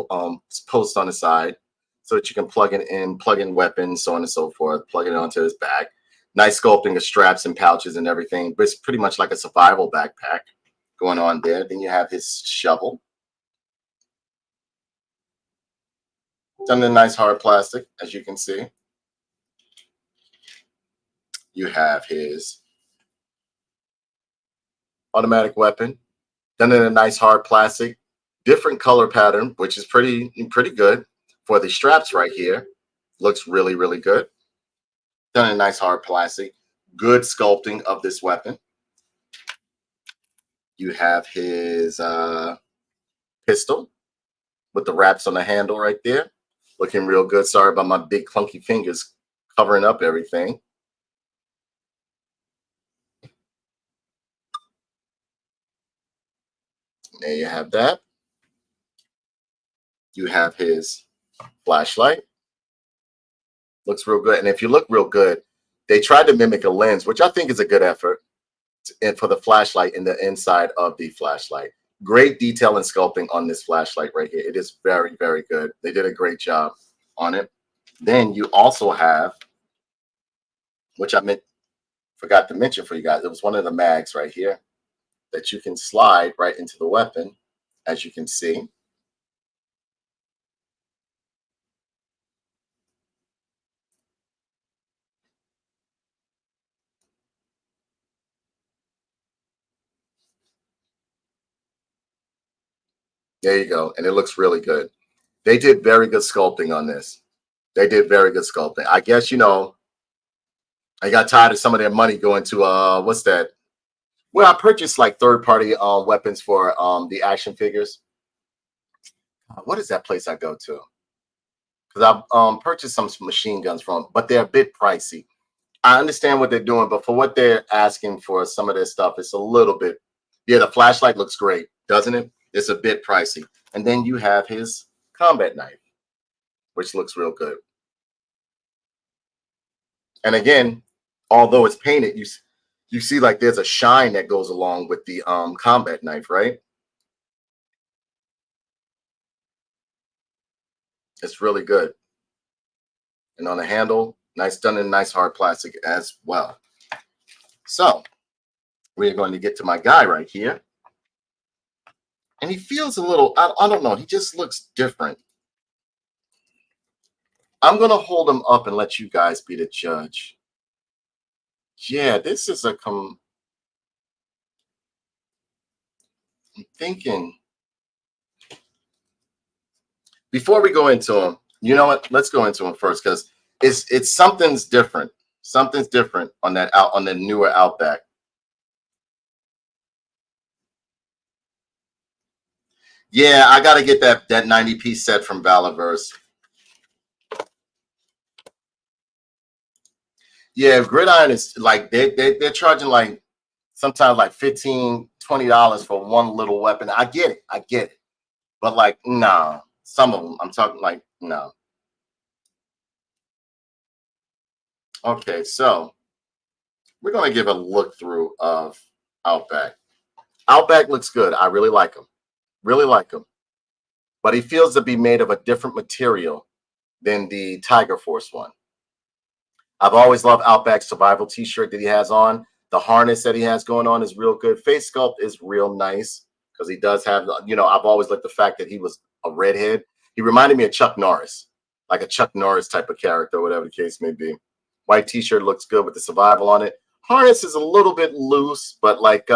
posts on the side so that you can plug in weapons, so on and so forth, plug it onto his back. Nice sculpting of straps and pouches and everything, but it's pretty much like a survival backpack going on there. Then you have his shovel, done in nice hard plastic, as you can see. You have his automatic weapon, done in a nice hard plastic, different color pattern, which is pretty good for the straps right here. Looks really, really good. Done in nice hard plastic. Good sculpting of this weapon. You have his pistol with the wraps on the handle right there. Looking real good. Sorry about my big clunky fingers covering up everything. There you have that. You have his flashlight. Looks real good. And if you look real good, they tried to mimic a lens, which I think is a good effort, and for the flashlight in the inside of the flashlight. Great detail and sculpting on this flashlight right here. It is very, very good. They did a great job on it. Then you also have, which forgot to mention for you guys, it was one of the mags right here that you can slide right into the weapon, as you can see. There you go. And it looks really good. They did very good sculpting on this. They did very good sculpting. I guess, you know, I got tired of some of their money going to, what's that? Well, I purchased like third-party weapons for the action figures. What is that place I go to? Because I've purchased some machine guns from, but they're a bit pricey. I understand what they're doing, but for what they're asking for some of this stuff, it's a little bit. Yeah, the flashlight looks great, doesn't it? It's a bit pricey. And then you have his combat knife, which looks real good. And again, although it's painted, you see like there's a shine that goes along with the combat knife, right? It's really good. And on the handle, nice, done in nice hard plastic as well. So we're going to get to my guy right here. And he feels a little, I don't know, he just looks different. I'm going to hold him up and let you guys be the judge. Yeah, this is I'm thinking, before we go into him, you know what? Let's go into him first, because it's something's different. Something's different on the newer Outback. Yeah, I got to get that 90-piece set from Valaverse. Yeah, Gridiron is like they're charging like sometimes like $15-20 for one little weapon. I get it, but like nah, some of them I'm talking like no. Okay, so we're gonna give a look through of Outback. Outback looks good. I really like him, but he feels to be made of a different material than the Tiger Force one. I've always loved Outback's survival t-shirt that he has on. The harness that he has going on is real good. Face sculpt is real nice because he does have, I've always liked the fact that he was a redhead. He reminded me of Chuck Norris, like a Chuck Norris type of character, whatever the case may be. White t-shirt looks good with the survival on it. Harness is a little bit loose, but like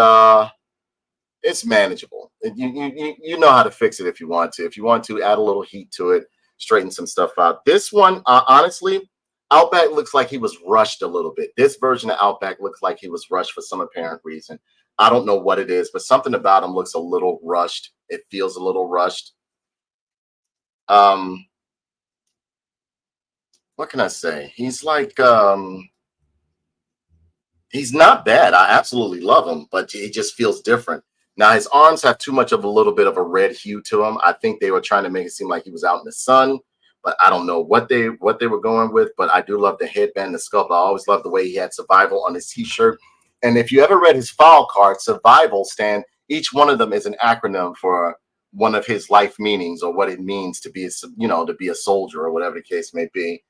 it's manageable. You know how to fix it if you want to. If you want to, add a little heat to it, straighten some stuff out. This one, honestly, Outback looks like he was rushed a little bit. This version of Outback looks like he was rushed for some apparent reason. I don't know what it is, but something about him looks a little rushed. It feels a little rushed. What can I say? He's like he's not bad. I absolutely love him, but he just feels different. Now his arms have too much of a little bit of a red hue to him. I think they were trying to make it seem like he was out in the sun, but I don't know what they were going with. But I do love the headband, the sculpt. I always loved the way he had survival on his t-shirt. And if you ever read his file card, survival stand, each one of them is an acronym for one of his life meanings or what it means to be to be a soldier or whatever the case may be.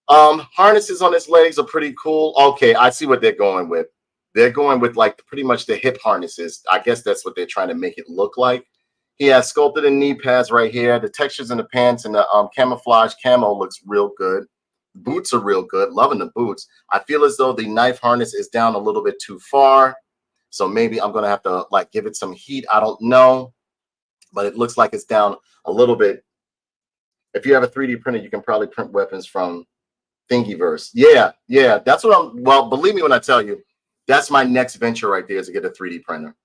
Harnesses on his legs are pretty cool. Okay, I see what they're going with. They're going with like pretty much the hip harnesses. I guess that's what they're trying to make it look like. He has sculpted in knee pads right here. The textures in the pants and the camouflage camo looks real good. Boots are real good. Loving the boots. I feel as though the knife harness is down a little bit too far. So maybe I'm gonna have to like give it some heat. I don't know, but it looks like it's down a little bit. If you have a 3D printer, you can probably print weapons from Thingiverse. Yeah. That's what I'm. Well, believe me when I tell you, that's my next venture right there is to get a 3D printer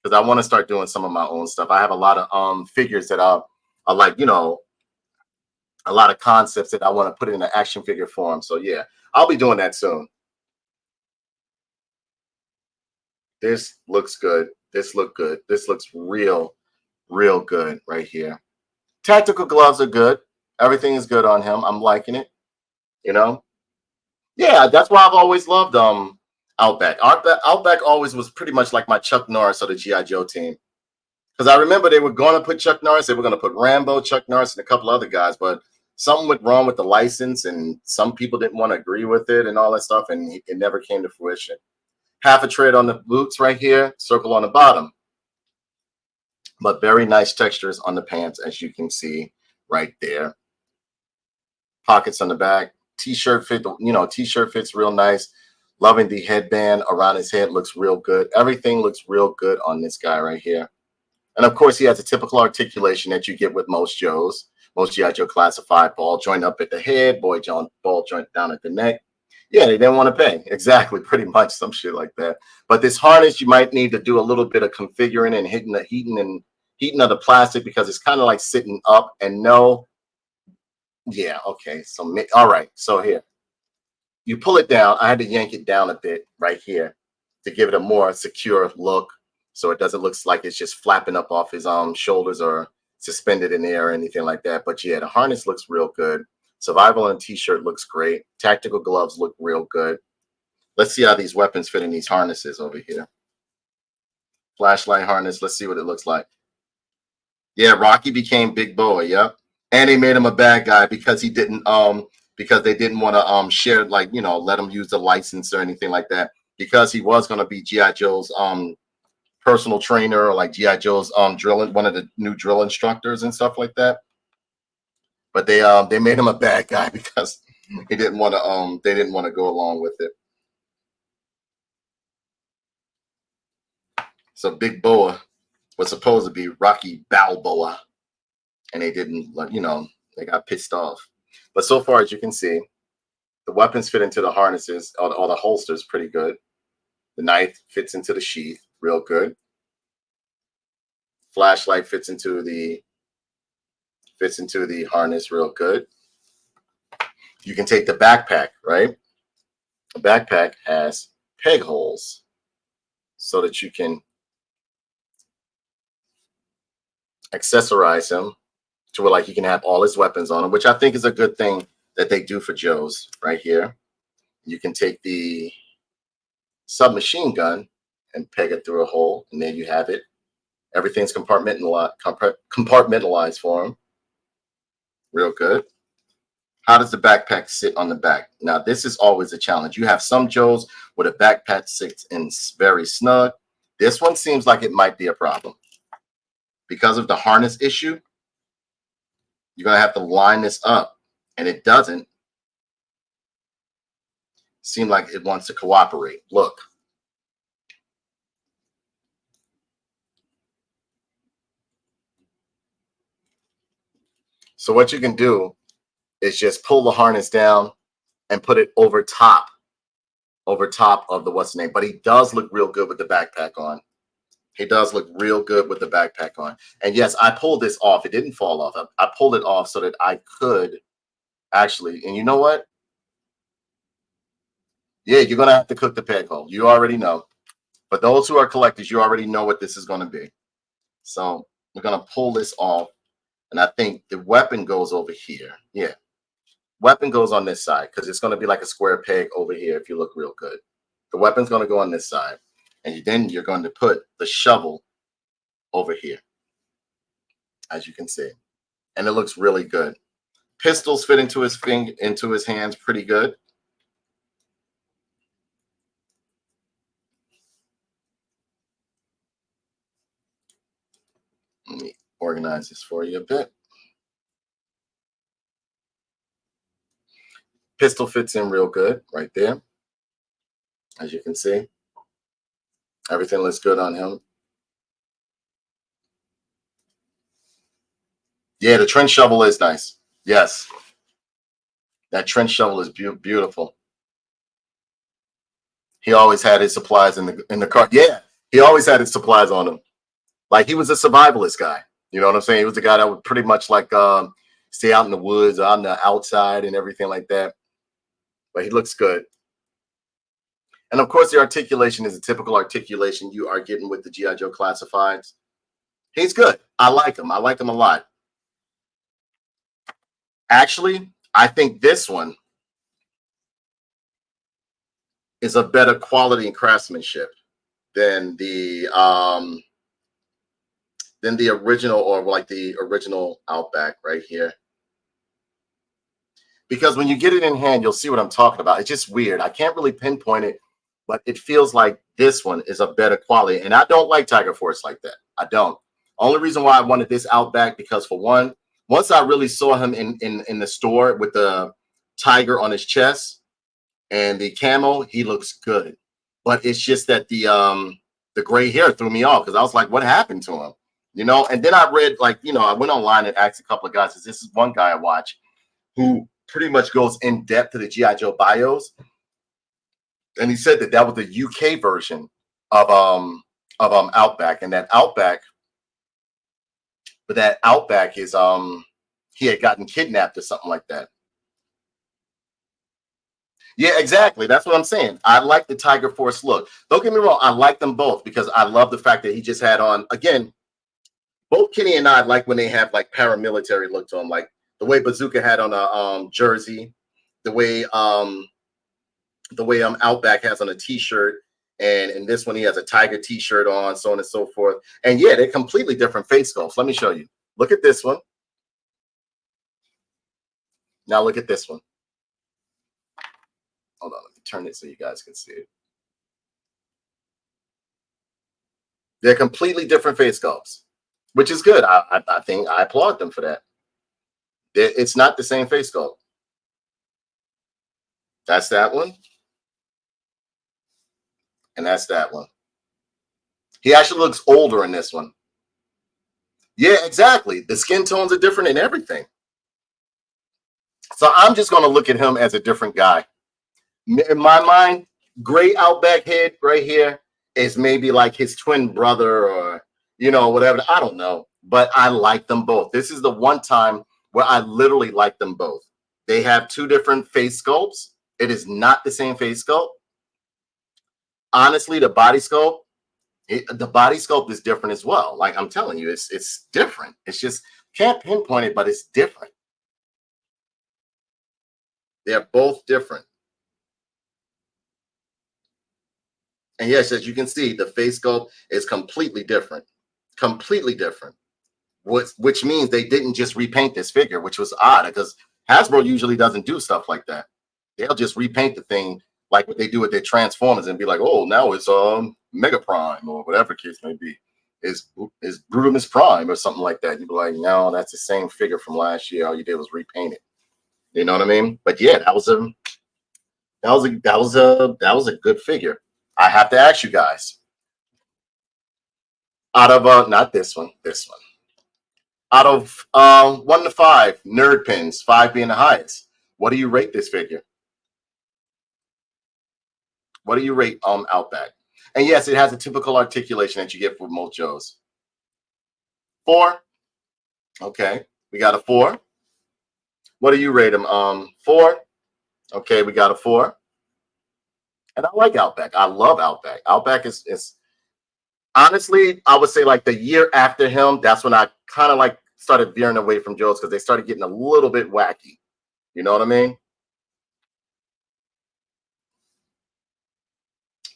because I want to start doing some of my own stuff. I have a lot of figures that are like a lot of concepts that I want to put in an action figure form. So yeah, I'll be doing that soon. This looks good. This looks good. This looks real good right here. Tactical gloves are good. Everything is good on him. I'm liking it. You know. Yeah, that's why I've always loved Outback. Outback always was pretty much like my Chuck Norris of the G.I. Joe team. Because I remember they were going to put Chuck Norris, they were going to put Rambo, Chuck Norris, and a couple other guys, but something went wrong with the license, and some people didn't want to agree with it and all that stuff, and it never came to fruition. Half a tread on the boots right here, circle on the bottom, but very nice textures on the pants, as you can see right there. Pockets on the back. T-shirt fit, t-shirt fits real nice. Loving the headband around his head, looks real good. Everything looks real good on this guy right here. And of course, he has a typical articulation that you get with most Joes. Most G.I. Joe classified, ball joint up at the head, ball joint down at the neck. Yeah, they didn't want to pay. Exactly, pretty much some shit like that. But this harness, you might need to do a little bit of configuring and heating of the plastic because it's kind of like sitting up. And no, yeah, okay. So all right. So here, you pull it down. I had to yank it down a bit right here to give it a more secure look, so it doesn't look like it's just flapping up off his shoulders or suspended in the air or anything like that. But yeah, the harness looks real good. Survival and t-shirt looks great. Tactical gloves look real good. Let's see how these weapons fit in these harnesses over here. Flashlight harness. Let's see what it looks like. Yeah, Rocky became Big Boy. Yep. And they made him a bad guy because he didn't because they didn't want to share, like, let him use the license or anything like that, because he was going to be G.I. Joe's personal trainer, or like G.I. Joe's drilling, one of the new drill instructors and stuff like that. But they made him a bad guy because he didn't want to they didn't want to go along with it. So Big Boa was supposed to be Rocky Balboa, and they didn't, they got pissed off. But so far, as you can see, the weapons fit into the harnesses, or the holsters pretty good. The knife fits into the sheath real good. Flashlight fits into the harness real good. You can take the backpack, right? The backpack has peg holes so that you can accessorize him to where like he can have all his weapons on him, which I think is a good thing that they do for Joes right here. You can take the submachine gun and peg it through a hole, and there you have it. Everything's compartmentalized for him. Real good. How does the backpack sit on the back? Now, this is always a challenge. You have some Joes where the backpack sits in very snug. This one seems like it might be a problem. Because of the harness issue, you're going to have to line this up, and it doesn't seem like it wants to cooperate. Look. So what you can do is just pull the harness down and put it over top of the what's the name. But he does look real good with the backpack on. He does look real good with the backpack on. And yes, I pulled this off. It didn't fall off. I pulled it off so that I could actually, and you know what? Yeah, you're going to have to cook the peg hole. You already know. But those who are collectors, you already know what this is going to be. So we're going to pull this off. And I think the weapon goes over here. Yeah. Weapon goes on this side because it's going to be like a square peg over here if you look real good. The weapon's going to go on this side. And then you're going to put the shovel over here, as you can see. And it looks really good. Pistols fit into his hands pretty good. Let me organize this for you a bit. Pistol fits in real good right there. As you can see, everything looks good on him. Yeah, the trench shovel is nice. Yes. That trench shovel is beautiful. He always had his supplies in the car. Yeah, he always had his supplies on him. Like he was a survivalist guy. You know what I'm saying? He was the guy that would pretty much like stay out in the woods, on the outside and everything like that. But he looks good. And of course, the articulation is a typical articulation you are getting with the G.I. Joe classifieds. He's good. I like him. I like him a lot. Actually, I think this one is a better quality and craftsmanship than the original, or like the original Outback right here. Because when you get it in hand, you'll see what I'm talking about. It's just weird. I can't really pinpoint it, but it feels like this one is a better quality. And I don't like Tiger Force like that. I don't. Only reason why I wanted this Outback, because for one, once I really saw him in the store with the tiger on his chest and the camo, he looks good. But it's just that the gray hair threw me off because I was like, what happened to him? You know, and then I read, like, you know, I went online and asked a couple of guys. This is one guy I watch who pretty much goes in depth to the G.I. Joe bios. And he said that was the UK version of Outback. And that Outback is he had gotten kidnapped or something like that. Yeah, exactly. That's what I'm saying. I like the Tiger Force look. Don't get me wrong. I like them both because I love the fact that he just had on, again, both Kenny and I like when they have like paramilitary look to them, like the way Bazooka had on a jersey, the way Outback has on a t-shirt, and in this one he has a tiger t-shirt on, so on and so forth. And yeah, they're completely different face sculpts. Let me show you. Look at this one. Now look at this one. Hold on, let me turn it so you guys can see it. They're completely different face sculpts, which is good. I think I applaud them for that. It's not the same face sculpt. That's that one. And that's that one. He actually looks older in this one. Yeah, exactly. The skin tones are different and everything. So I'm just going to look at him as a different guy. In my mind, gray Outback head right here is maybe like his twin brother, or whatever. I don't know, but I like them both. This is the one time where I literally like them both. They have two different face sculpts. It is not the same face sculpt. Honestly, the body sculpt is different as well. Like I'm telling you, it's different. It's just can't pinpoint it, but it's different. They're both different. And yes, as you can see, the face sculpt is completely different. Completely different. Which means they didn't just repaint this figure, which was odd because Hasbro usually doesn't do stuff like that. They'll just repaint the thing like what they do with their Transformers and be like, oh, now it's Mega Prime or whatever case may be. Is Brutimus Prime or something like that. You'd be like, no, that's the same figure from last year. All you did was repaint it. You know what I mean? But yeah, that was a good figure. I have to ask you guys. Out of not this one. Out of 1 to 5 nerd pins, 5 being the highest, what do you rate this figure? What do you rate Outback? And yes, it has a typical articulation that you get with most Joes. 4. Okay, we got a 4. What do you rate him? 4. Okay, we got a 4. And I like Outback. I love Outback. Outback is honestly, I would say like the year after him, that's when I kind of like started veering away from Joes because they started getting a little bit wacky. You know what I mean?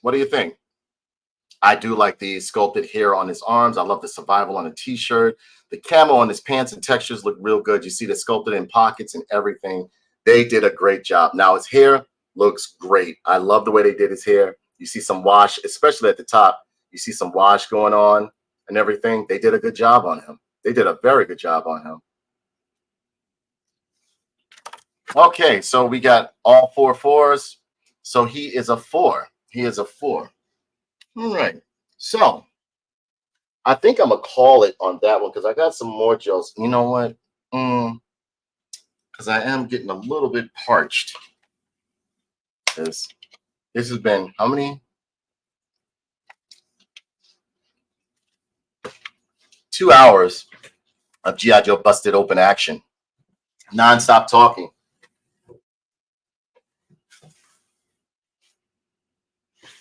What do you think? I do like the sculpted hair on his arms. I love the survival on the t-shirt. The camo on his pants and textures look real good. You see the sculpted in pockets and everything. They did a great job. Now his hair looks great. I love the way they did his hair. You see some wash, especially at the top. You see some wash going on and everything. They did a good job on him. They did a very good job on him. Okay, so we got all 4 4s. So he is a 4. He is a 4. All right. So I think I'm gonna call it on that one because I got some more Joes. You know what? Because I am getting a little bit parched. This has been how many? 2 hours of G.I. Joe busted open action, non-stop talking.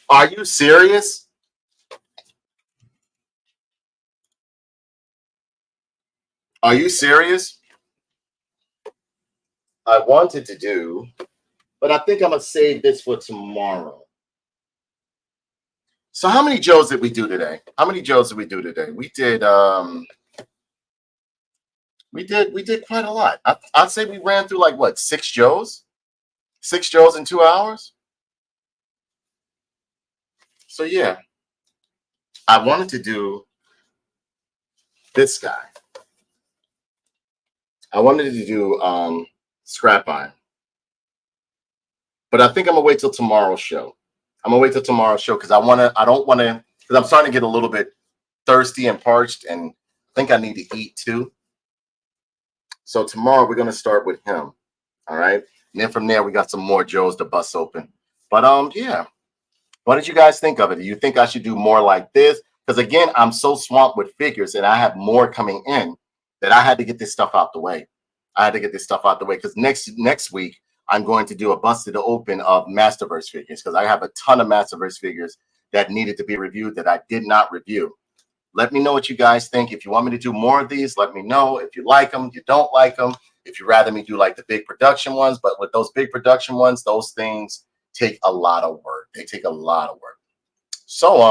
Are you serious? Are you serious? I wanted to do, but I think I'm gonna save this for tomorrow. So how many Joes did we do today? How many Joes did we do today? We did quite a lot. I'd say we ran through like what, 6 Joes? 6 Joes in 2 hours? So yeah. I wanted to do this guy. I wanted to do Scrap Iron. But I think I'm gonna wait till tomorrow's show. I'm gonna wait till tomorrow's show because because I'm starting to get a little bit thirsty and parched and I think I need to eat too. So tomorrow we're gonna start with him. All right. And then from there we got some more Joes to bust open. But yeah. What did you guys think of it? Do you think I should do more like this? Because again, I'm so swamped with figures and I have more coming in that I had to get this stuff out the way. I had to get this stuff out the way because next week I'm going to do a busted open of Masterverse figures because I have a ton of Masterverse figures that needed to be reviewed that I did not review. Let me know what you guys think. If you want me to do more of these, let me know. If you like them, you don't like them. If you rather me do like the big production ones, but with those big production ones, those things take a lot of work. They take a lot of work. So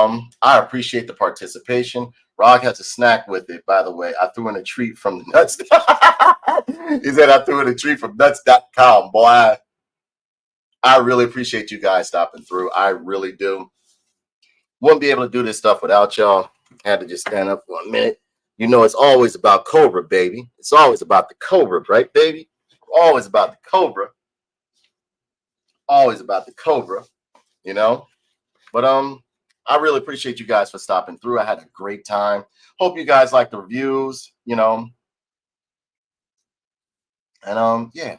I appreciate the participation. Rog has a snack with it, by the way. I threw in a treat from the nuts. He said I threw in a treat from nuts.com. Boy, I really appreciate you guys stopping through. I really do. Wouldn't be able to do this stuff without y'all. Had to just stand up for a minute. You know, it's always about Cobra, baby. It's always about the Cobra, right, baby? Always about the Cobra. Always about the Cobra, you know? But I really appreciate you guys for stopping through. I had a great time. Hope you guys like the reviews, you know. And yeah,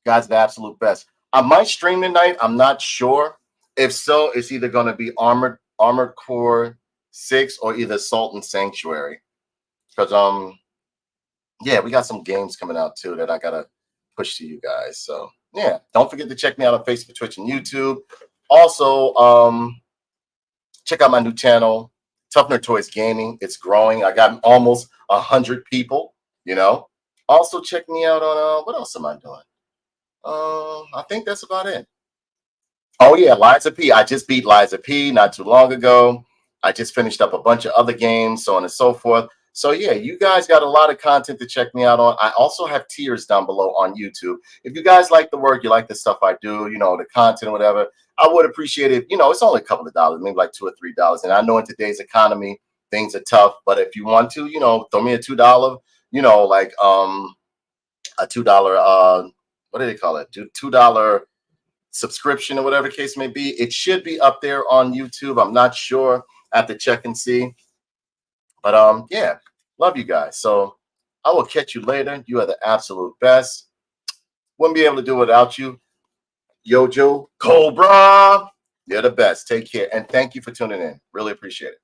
guys, the absolute best. I might stream tonight. I'm not sure. If so, it's either going to be Armored Core 6 or either Salt and Sanctuary. Because yeah, we got some games coming out too that I gotta push to you guys. So yeah, don't forget to check me out on Facebook, Twitch, and YouTube. Also, check out my new channel, Tough Nerd Toys Gaming. It's growing. I got almost 100 people, you know. Also, check me out on what else am I doing? I think that's about it. Oh yeah, Liza P. I just beat Liza P not too long ago. I just finished up a bunch of other games, so on and so forth. So yeah, you guys got a lot of content to check me out on. I also have tiers down below on YouTube. If you guys like the work, you like the stuff I do, you know, the content or whatever, I would appreciate it. You know, it's only a couple of dollars, maybe like $2 or $3. And I know in today's economy, things are tough. But if you want to, you know, throw me a $2, you know, like a $2 what do they call it? $2 subscription or whatever the case may be. It should be up there on YouTube. I'm not sure. I have to check and see. But yeah, love you guys. So I will catch you later. You are the absolute best. Wouldn't be able to do it without you. Joes Cobras. You're the best. Take care. And thank you for tuning in. Really appreciate it.